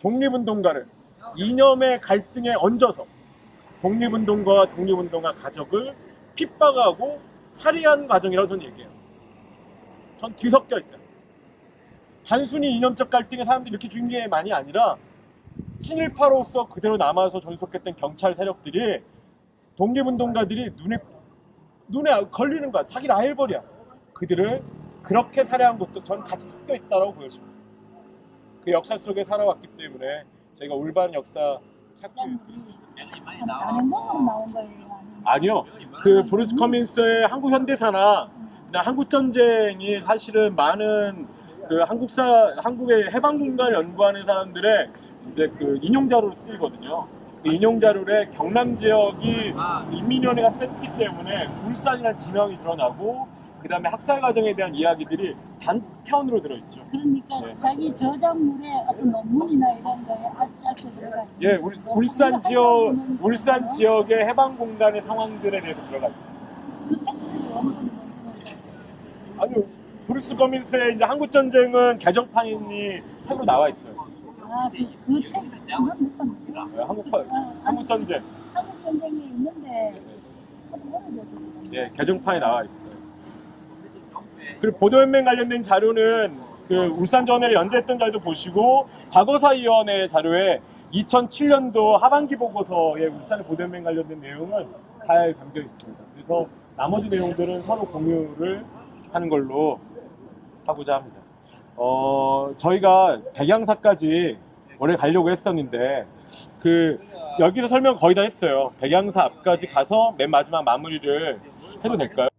독립운동가를 이념의 갈등에 얹어서 독립운동가와 독립운동가 가족을 핍박하고 살해한 과정이라고 저는 얘기해요. 전 뒤섞여 있다. 단순히 이념적 갈등에 사람들이 이렇게 죽인 게 많이 아니라 친일파로서 그대로 남아서 존속했던 경찰 세력들이 독립운동가들이 눈에 걸리는 거야. 자기를 아일버리야. 그들을 그렇게 살해한 것도 전 같이 섞여 있다고 보여집니다. 그 역사 속에 살아왔기 때문에 저희가 올바른 역사 찾기 다른 거로 나온 거예요? 아니요. 그 브루스 커민스의 한국 현대사나 한국전쟁이 사실은 많은 그 한국의 해방군간을 연구하는 사람들의 이제 그 인용자료로 쓰이거든요. 그 인용자료에 경남 지역이 인민위원회가 셌기 때문에 울산이라는 지명이 드러나고 그 다음에 학살 과정에 대한 이야기들이 단편으로 들어있죠. 그러니까 네. 자기 저작물에 어떤 논문이나 이런 거에 아주 짧게 들어가 있는 예, 울산 지역의 해방공단의 상황들에 대해서 들어가 있어요. 그 텍스트를 원본으로 아니요, 브루스 커민스의 이제 한국전쟁은 개정판이 책으로 나와 있어요. 그 책 그건 못 봤는데. 네, 한국전쟁. 한국 전쟁이 있는데 한번 보여줘요. 예, 개정판이 나와 있어요. 그리고 보도연맹 관련된 자료는 그 울산전회를 연재했던 자료도 보시고 과거사위원회 자료에 2007년도 하반기 보고서에 울산 보도연맹 관련된 내용은 잘 담겨 있습니다. 그래서 나머지 내용들은 서로 공유를 하는 걸로 하고자 합니다. 저희가 백양사까지 원래 가려고 했었는데 여기서 설명 거의 다 했어요. 백양사 앞까지 가서 맨 마지막 마무리를 해도 될까요?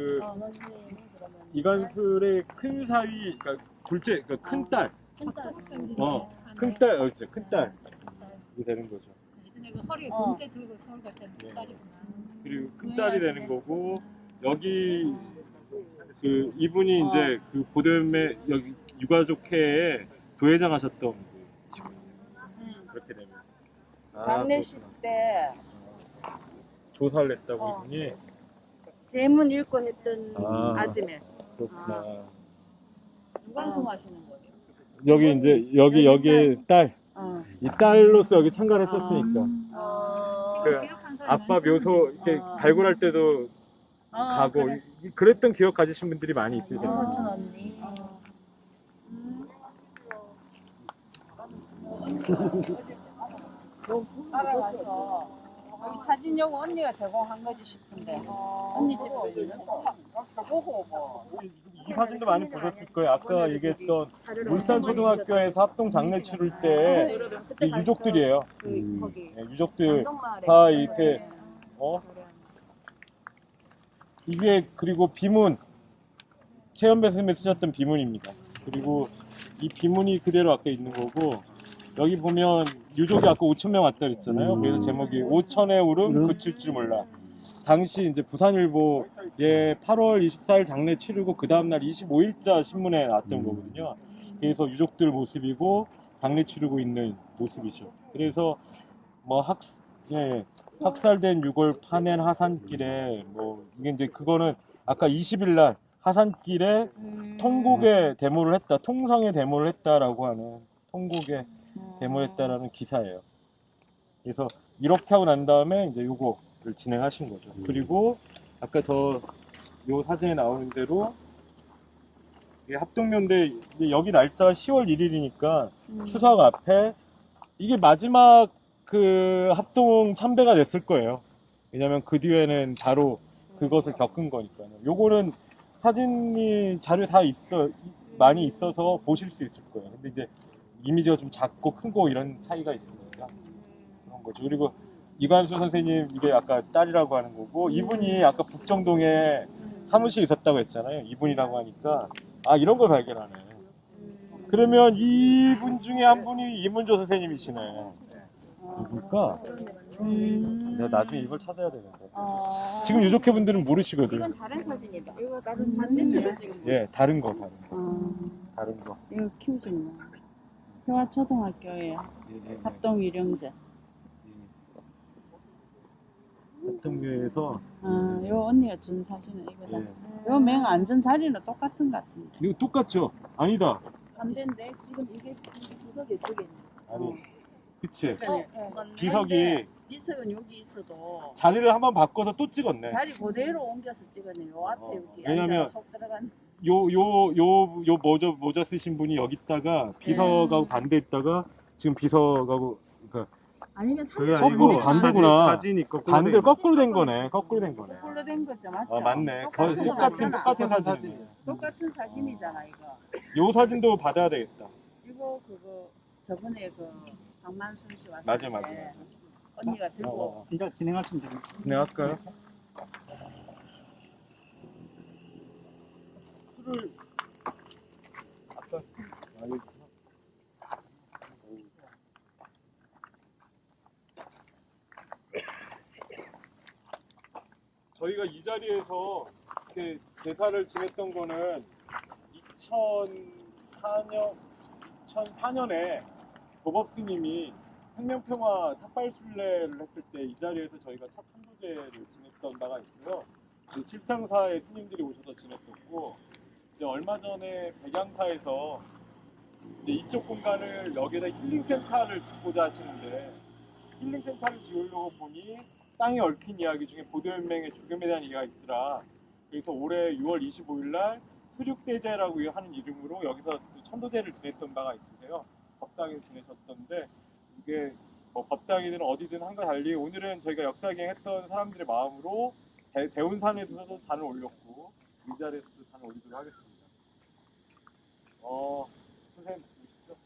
그 선생님 그러면 이관술의 큰 사위, 그러니까 둘째, 그러니까 큰 딸, 큰딸. 큰 딸, 그렇지, 큰 딸. 이게 되는 거죠. 예전에 그 허리에 돈대 들고 서울 갔던 네. 딸이구나. 그리고 큰 딸이 되는 거고 여기 그 이분이 이제 그 보도연맹 여기 유가족회에 부회장 하셨던 분이시고 그렇게 됩니다. 장례식 때 조사를 했다고 이분이. 제문 읽고 했던 아. 아줌에 그렇구나. 방송하시는 거예요? 여기 이제 여기 딸. 어. 이 딸로서 여기 참가를 했었으니까. 어. 그 아빠 묘소 이렇게 발굴할 때도 가고 그래. 그랬던 기억 가지신 분들이 많이 있으세요. 사촌 언니. 따라가서 여기 사진 요거 언니가 제공한 거지 싶은데 언니 집에 있는 거 보고 뭐 이 사진도 많이 보셨을 거예요. 아까 얘기했던 울산 초등학교에서 합동 장례 치를 때 이 유족들이에요. 거기 네, 유족들 안동마을에 다 이렇게 이게 그리고 비문 최연배 선생님이 쓰셨던 비문입니다. 그리고 이 비문이 그대로 아까 있는 거고 여기 보면 유족이 아까 5,000명 왔다 그랬잖아요. 그래서 제목이 5천의 울음 그칠 줄 몰라. 당시 이제 부산일보에 8월 24일 장례 치르고 그 다음날 25일자 신문에 나왔던 거거든요. 그래서 유족들 모습이고 장례 치르고 있는 모습이죠. 그래서 뭐 학살된 유골 파낸 하산길에 뭐 이게 이제 그거는 아까 20일날 하산길에 통곡의 데모를 했다, 통성의 데모를 했다라고 하는 통곡의 데모를 했다라는 기사예요. 그래서 이렇게 하고 난 다음에 이제 요거를 진행하신 거죠. 그리고 아까 요 사진에 나오는 대로 이게 합동면대 이제 여기 날짜가 10월 1일이니까 추석 앞에 이게 마지막 그 합동 참배가 됐을 거예요. 왜냐면 그 뒤에는 바로 그것을 겪은 거니까요. 요거는 사진이 자료 다 많이 있어서 보실 수 있을 거예요. 근데 이제 이미지가 좀 작고 크고 이런 차이가 있으니까 그런 거죠. 그리고 이관수 선생님 이게 아까 딸이라고 하는 거고 이분이 아까 북정동에 사무실에 있었다고 했잖아요. 이분이라고 하니까 이런 걸 발견하네. 그러면 이분 중에 한 분이 이문조 선생님이시네. 누굴까? 내가 나중에 이걸 찾아야 되는데. 지금 유족회 분들은 모르시거든. 이건 다른 사진이다. 이거 다른 사진이야. 예, 다른 거. 다른 거. 이거 키우진네. 평화초등학교에 합동 일용제. 합동교회에서 요 언니가 준 사진은 이거다. 예. 요 맹 앉은 자리는 똑같은 것 같은데. 이거 똑같죠? 아니다. 반대인데 지금 이게 비석이 이쪽에 있네. 아니, 그치. 네. 비석이 비석은 여기 있어도 자리를 한번 바꿔서 또 찍었네. 자리 그대로 옮겨서 찍었네. 요 앞에 여기 왜냐면 앉아서 속 들어간. 요 모자 쓰신 분이 여기 있다가 비석하고 반대했다가 지금 비석하고 그러니까 아니면 그게 사진 아니고 반대구나. 사진이 거꾸로 반대 돼. 거꾸로 된 거네. 거꾸로 된 거네. 거꾸로 된 거죠, 맞죠? 맞네. 거의 똑같은 똑같은 사진. 똑같은 사진이잖아 이거. 요 사진도 받아야 되겠다. 이거 그거 저번에 그 박만순 씨 왔을 맞아, 때 맞아. 언니가 들고 이제 진행하시면 됩니다. 네, 할까요? 술을 아까 여기 저희가 이 자리에서 이렇게 제사를 지냈던 거는 2004년에 도법 스님이 생명평화 탑발순례를 했을 때 이 자리에서 저희가 첫 천도제를 지냈던 바가 있어요. 실상사의 스님들이 오셔서 지냈었고 이제 얼마 전에 백양사에서 이제 이쪽 공간을 여기에다 힐링센터를 짓고자 하시는데 힐링센터를 지으려고 보니 땅에 얽힌 이야기 중에 보도연맹의 죽음에 대한 이야기가 있더라. 그래서 올해 6월 25일 날 수륙대제라고 하는 이름으로 여기서 천도제를 지냈던 바가 있으세요. 법당에서 지내셨던데 이게 뭐 법당이든 어디든 한과 달리 오늘은 저희가 역사기행했던 사람들의 마음으로 대운산에서도 잔을 올렸고 이 자리에서도 잔을 올리도록 하겠습니다. 선생님 보시죠.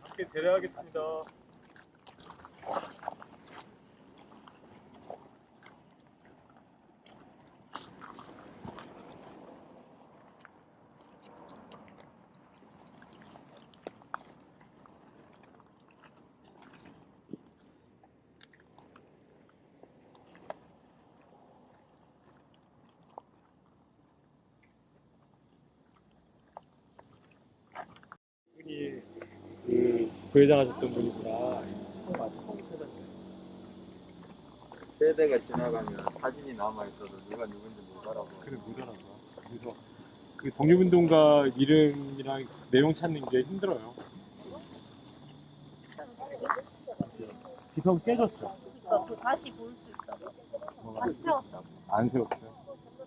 함께 제례하겠습니다. 분이 그 부회장 하셨던 분이구나. 세대가 지나가면 사진이 남아있어도 누가 누군지 못 알아보고. 그래 못 알아봐. 그래서 그 독립운동가 이름이랑 내용 찾는 게 힘들어요. 지금 깨졌죠? 다시 볼 수 있다고. 다시 세웠다고. 안 세웠어요.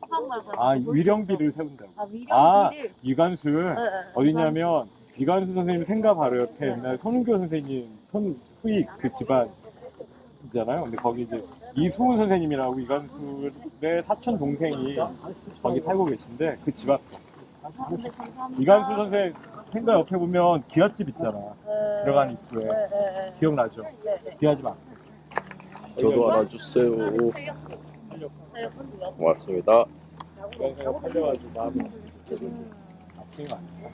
처음 봐서. 아 위령비를 세운다고. 아, 위령비를. 이관수를 어디냐면 이관수 선생님 생가 바로 옆에 옛날 손은교 선생님 후익 그 집안이잖아요. 근데 거기 이제 이수훈 선생님이라고 이관수의 사촌 동생이 거기 살고 계신데 그 집 앞에. 네, 감사합니다. 이관수 선생 생가 옆에 보면 기아집 있잖아. 들어가는 입구에. 기억나죠? 기아집 앞. 저도 알아주세요. 고맙습니다. 이관수가 팔려가지고 마음이 아픈 거 아니야?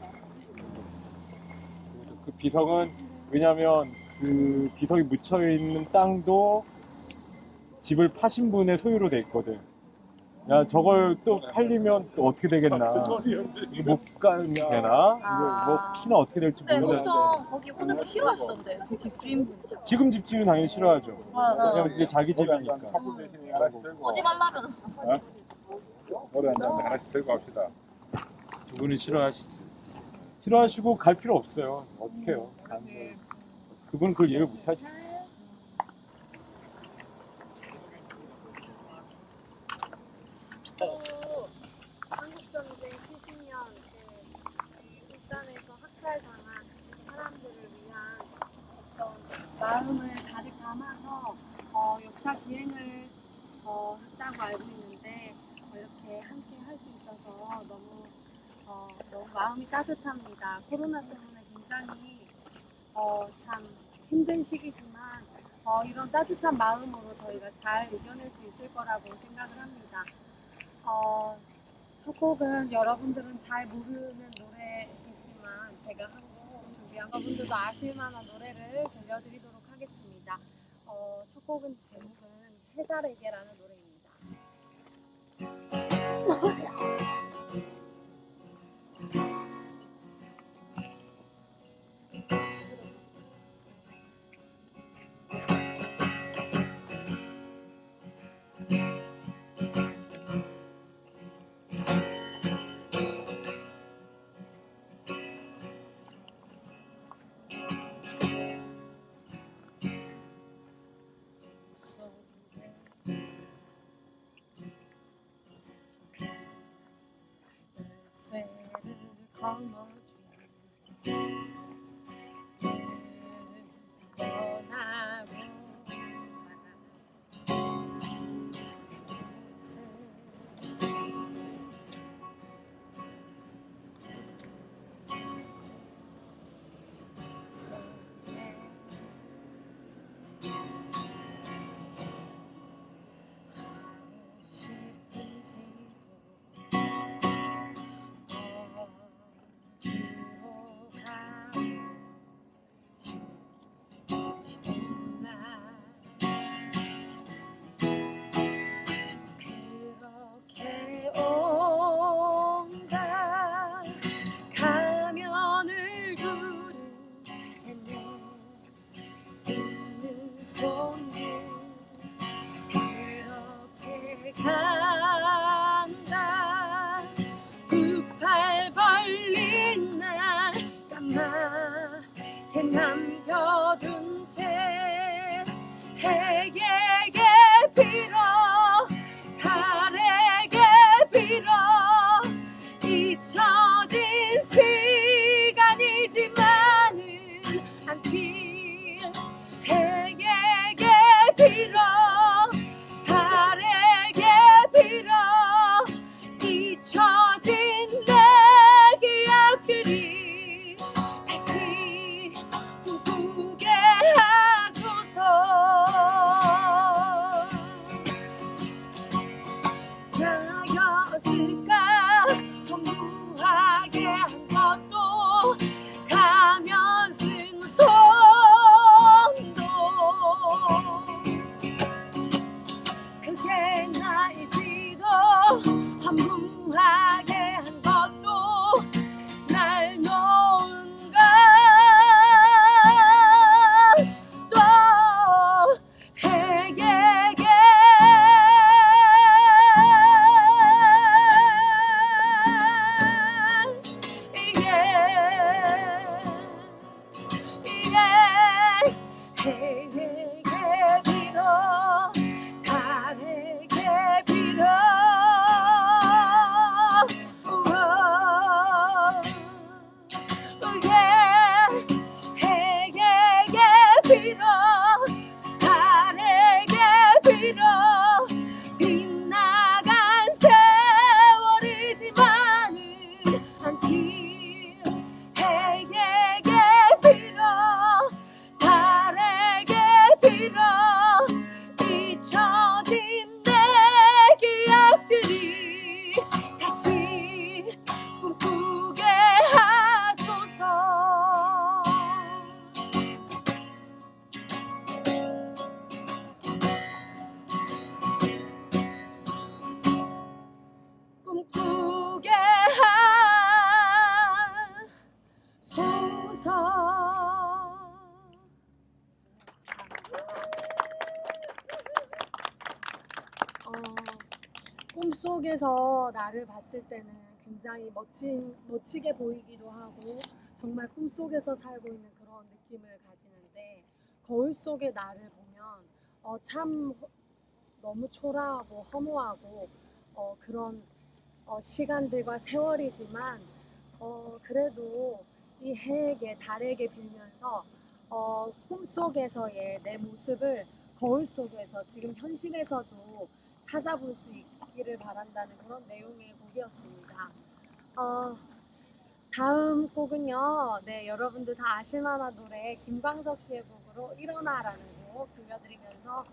그 비석은 왜냐면 그 비석이 묻혀 있는 땅도 집을 파신 분의 소유로 돼 있거든. 야 저걸 또 팔리면 또 어떻게 되겠나? 이거 못 가는 되나? 이거 뭐 혹시나 어떻게 될지 근데 모르는데 엄청 거기 오는 거 싫어하시던데 그 집주인분이. 지금 집주인 당연히 싫어하죠. 왜냐면 이게 자기 집이니까. 오지 말라면. 노래 한잔 하나씩 들고 갑시다. 그분이 싫어하시지. 싫어하시고 갈 필요 없어요. 어떻게 해요? 그분은 그걸 이해를 못 하시죠. 한국전쟁 70년 그 울산에서 학살당한 사람들을 위한 어떤 마음을 가득 담아서 역사 기행을 했다고 알고 있는데 이렇게 함께 할 수 있어서 너무 마음이 따뜻합니다. 코로나 때문에 굉장히 참 힘든 시기지만 이런 따뜻한 마음으로 저희가 잘 이겨낼 수 있을 거라고 생각을 합니다. 첫 곡은 여러분들은 잘 모르는 노래이지만 제가 한 곡 준비한 여러분들도 아실 만한 노래를 들려드리도록 하겠습니다. 첫 곡은 제목은 해달에게라는 노래입니다. 남겨둔 채 해에게 빌어 달에게 빌어 잊혀진 시간이지만은 않길 해에게 빌어 달에게 빌어 잊혀진 내 기억들이 꿈속에서 나를 봤을 때는 굉장히 멋지게 보이기도 하고 정말 꿈속에서 살고 있는 그런 느낌을 가지는데 거울 속의 나를 보면 참 너무 초라하고 허무하고 그런 시간들과 세월이지만 그래도 이 해에게 달에게 빌면서 꿈속에서의 내 모습을 거울 속에서 지금 현실에서도 찾아볼 수 있기를 바란다는 그런 내용의 곡이었습니다. 다음 곡은요, 네, 여러분들 다 아실만한 노래 김광석 씨의 곡으로 일어나라는 곡 들려드리면서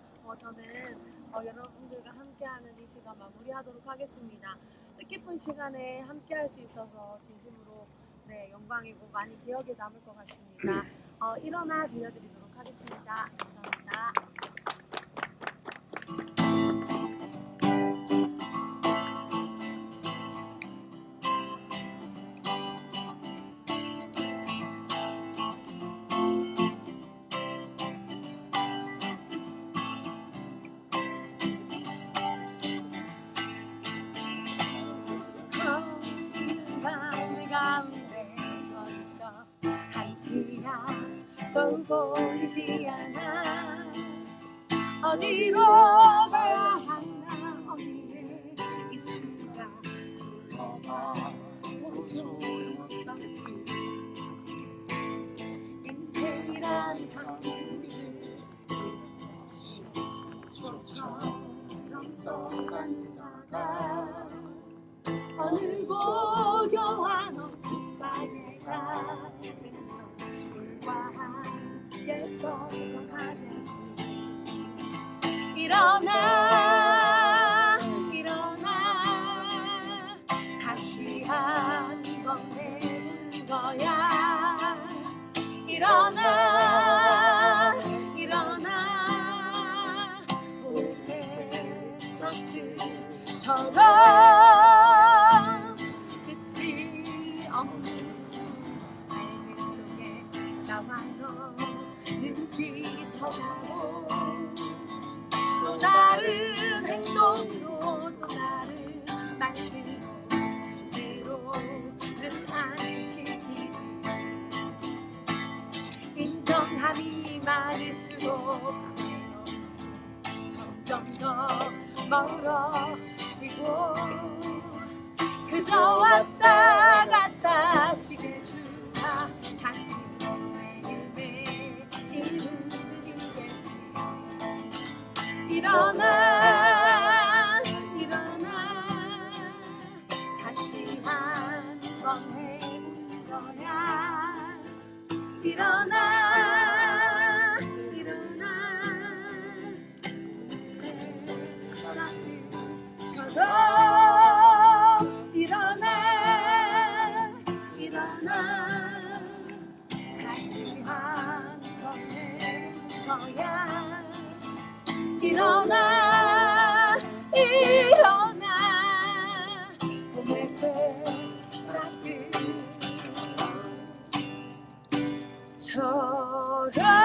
저는 여러분들과 함께하는 이 시간 마무리하도록 하겠습니다. 뜻깊은 시간에 함께할 수 있어서 진심으로 네, 영광이고 많이 기억에 남을 것 같습니다. 일어나 들려드리도록 하겠습니다. 감사합니다. 가운데 서 있어 한치야 또 보이지 않아 어디로 가야 하나 어디에 있을까 불러봐도 소용없었지 인생이란 강물을 조처럼 떠간다가 어느 고요한 호숫가에 닿으면 물과 함께 썩어가겠지 일어나 일어나 다시 한번 해보는 거야 일어나 일어나 온 세상 그처럼 끝이 없는 삶 속에 나와 너는 지쳐가고 또 다른 행동으로 또 다른 말씀으로 스스로를 안시키지 인정함이 많을수록 점점 더 멀어지고 그저 왔다 갔다 시계수가 같이 매일매일 흔들리겠지 일어나 일어나 다시 한번 해보는 거야 일어나 일어나 세상처럼 일어나 일어나 다시 한번 해보는 거야 일어나 일어나 봄의 새싹들처럼